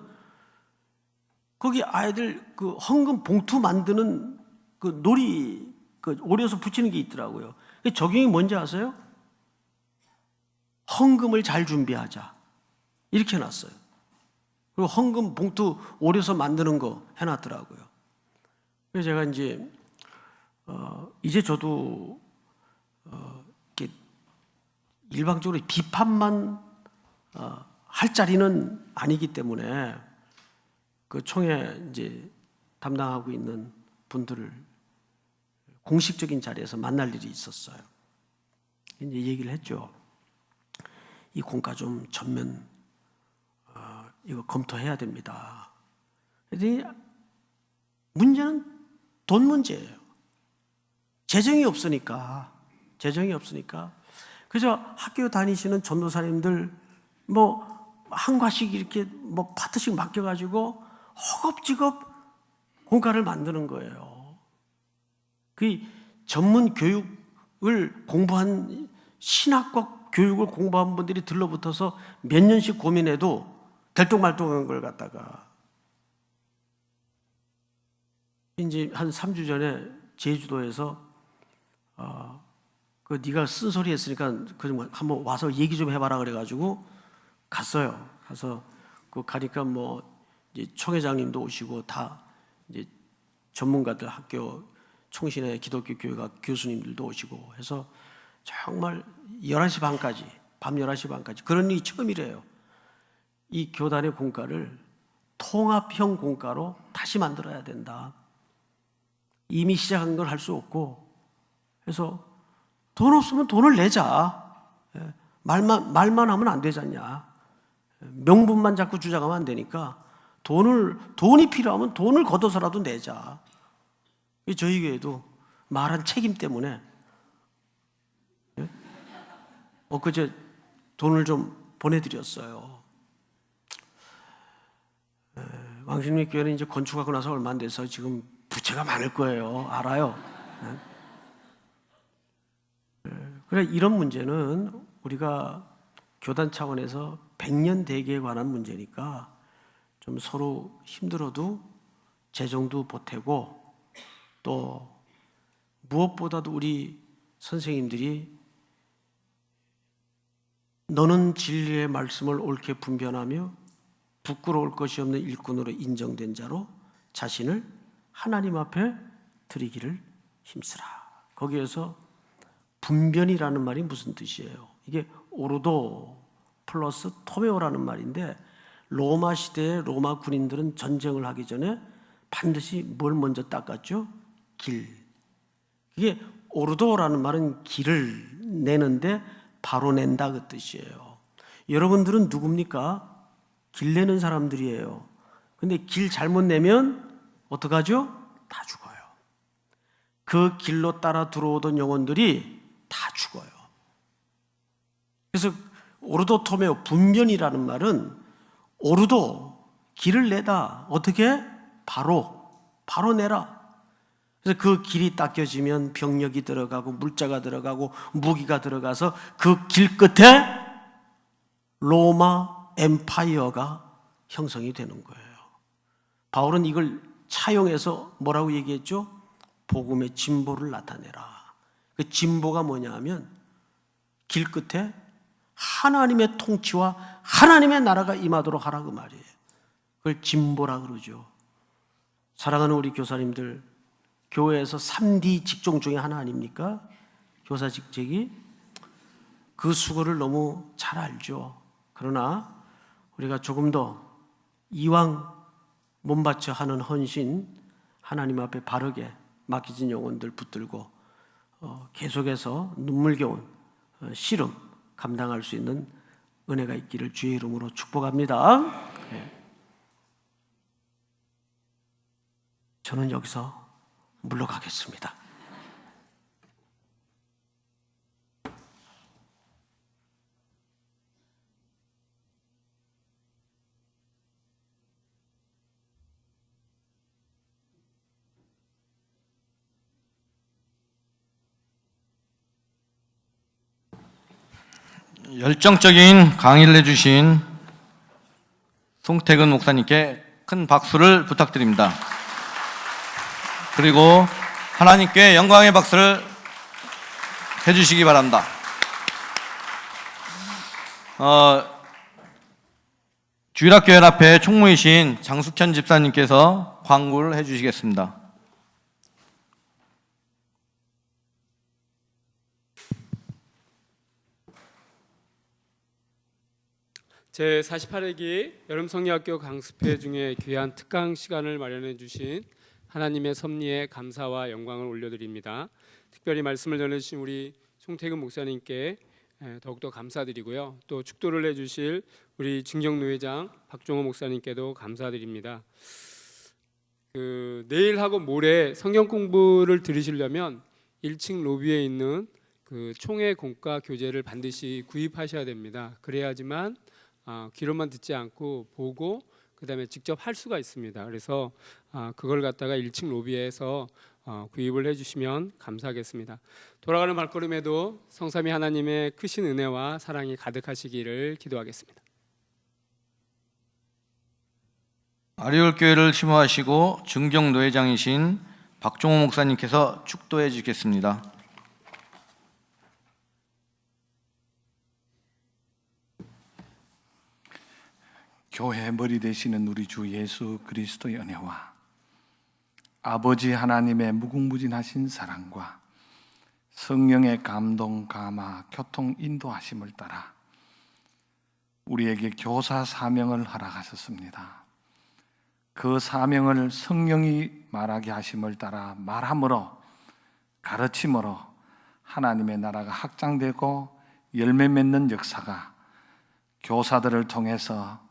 거기 아이들 그 헌금 봉투 만드는 그 놀이 그 오려서 붙이는 게 있더라고요. 그 적용이 뭔지 아세요? 헌금을 잘 준비하자 이렇게 해놨어요. 그리고 헌금 봉투 오려서 만드는 거 해놨더라고요. 그래서 제가 이제 저도 이렇게 일방적으로 비판만 할 자리는 아니기 때문에 그 총회 이제 담당하고 있는 분들을 공식적인 자리에서 만날 일이 있었어요. 이제 얘기를 했죠. 이 공과 좀 전면 이거 검토해야 됩니다. 그랬더니 문제는 돈 문제예요. 재정이 없으니까. 그래서 학교 다니시는 전도사님들 뭐 한 과씩 이렇게 뭐 파트씩 맡겨가지고 허겁지겁 공과를 만드는 거예요. 그 전문 교육을 공부한 신학과 교육을 공부한 분들이 들러붙어서 몇 년씩 고민해도 들똥말똥한 걸 갖다가 이제 한 3주 전에 제주도에서 그 네가 쓴소리 했으니까 그 한번 와서 얘기 좀 해봐라 그래가지고 갔어요. 가서 그 가니까 뭐 이제 총회장님도 오시고 다 이제 전문가들 학교 총신의 기독교 교육학 교수님들도 오시고 해서 정말 11시 반까지 밤 11시 반까지 그런 일이 처음이래요. 이 교단의 공과를 통합형 공과로 다시 만들어야 된다. 이미 시작한 걸 할 수 없고 그래서 돈 없으면 돈을 내자. 말만 하면 안 되잖냐. 명분만 자꾸 주장하면 안 되니까 돈이 필요하면 돈을 걷어서라도 내자. 저희 교회도 말한 책임 때문에 엊그제 돈을 좀 보내드렸어요. 왕십리 교회는 이제 건축하고 나서 얼마 안 돼서 지금 부채가 많을 거예요. 알아요. 그래 이런 문제는 우리가 교단 차원에서 100년 대계에 관한 문제니까 좀 서로 힘들어도 재정도 보태고 또 무엇보다도 우리 선생님들이 너는 진리의 말씀을 옳게 분별하며 부끄러울 것이 없는 일꾼으로 인정된 자로 자신을 하나님 앞에 드리기를 힘쓰라. 거기에서 분변이라는 말이 무슨 뜻이에요? 이게 오르도 플러스 토메오라는 말인데 로마 시대의 로마 군인들은 전쟁을 하기 전에 반드시 뭘 먼저 닦았죠? 길. 이게 오르도라는 말은 길을 내는데 바로 낸다 그 뜻이에요. 여러분들은 누굽니까? 길 내는 사람들이에요. 근데 길 잘못 내면 어떡하죠? 다 죽어요. 그 길로 따라 들어오던 영혼들이 다 죽어요. 그래서 오르도 토메오 분변이라는 말은 오르도 길을 내다. 어떻게? 바로 내라. 그래서 그 길이 닦여지면 병력이 들어가고 물자가 들어가고 무기가 들어가서 그 길 끝에 로마 엠파이어가 형성이 되는 거예요. 바울은 이걸 차용해서 뭐라고 얘기했죠? 복음의 진보를 나타내라. 그 진보가 뭐냐 하면 길 끝에 하나님의 통치와 하나님의 나라가 임하도록 하라 그 말이에요. 그걸 진보라 그러죠. 사랑하는 우리 교사님들, 교회에서 3D 직종 중에 하나 아닙니까? 교사 직책이. 그 수고를 너무 잘 알죠. 그러나 우리가 조금 더 이왕 몸바쳐 하는 헌신, 하나님 앞에 바르게 맡겨진 영혼들 붙들고 계속해서 눈물겨운 씨름 감당할 수 있는 은혜가 있기를 주의 이름으로 축복합니다. 저는 여기서 물러가겠습니다. 열정적인 강의를 해주신 송태근 목사님께 큰 박수를 부탁드립니다. 그리고 하나님께 영광의 박수를 해주시기 바랍니다. 주일학교연합회 총무이신 장숙현 집사님께서 광고를 해주시겠습니다. 제48회기 여름성리학교 강습회 중에 귀한 특강 시간을 마련해 주신 하나님의 섭리에 감사와 영광을 올려드립니다. 특별히 말씀을 전해주신 우리 송태근 목사님께 더욱더 감사드리고요. 또 축도를 해주실 우리 증경노회장 박종호 목사님께도 감사드립니다. 내일하고 모레 성경 공부를 들으시려면 1층 로비에 있는 그 총회 공과 교재를 반드시 구입하셔야 됩니다. 그래야지만 귀로만 듣지 않고 보고 그다음에 직접 할 수가 있습니다. 그래서 그걸 갖다가 1층 로비에서 구입을 해주시면 감사하겠습니다. 돌아가는 발걸음에도 성삼위 하나님의 크신 은혜와 사랑이 가득하시기를 기도하겠습니다. 아리올교회를 심호하시고 증경노회장이신 박종호 목사님께서 축도해 주시겠습니다. 교회 머리 되시는 우리 주 예수 그리스도의 은혜와 아버지 하나님의 무궁무진하신 사랑과 성령의 감동, 감화, 교통, 인도하심을 따라 우리에게 교사 사명을 허락하셨습니다. 그 사명을 성령이 말하게 하심을 따라 말함으로, 가르침으로 하나님의 나라가 확장되고 열매 맺는 역사가 교사들을 통해서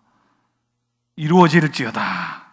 이루어질지어다.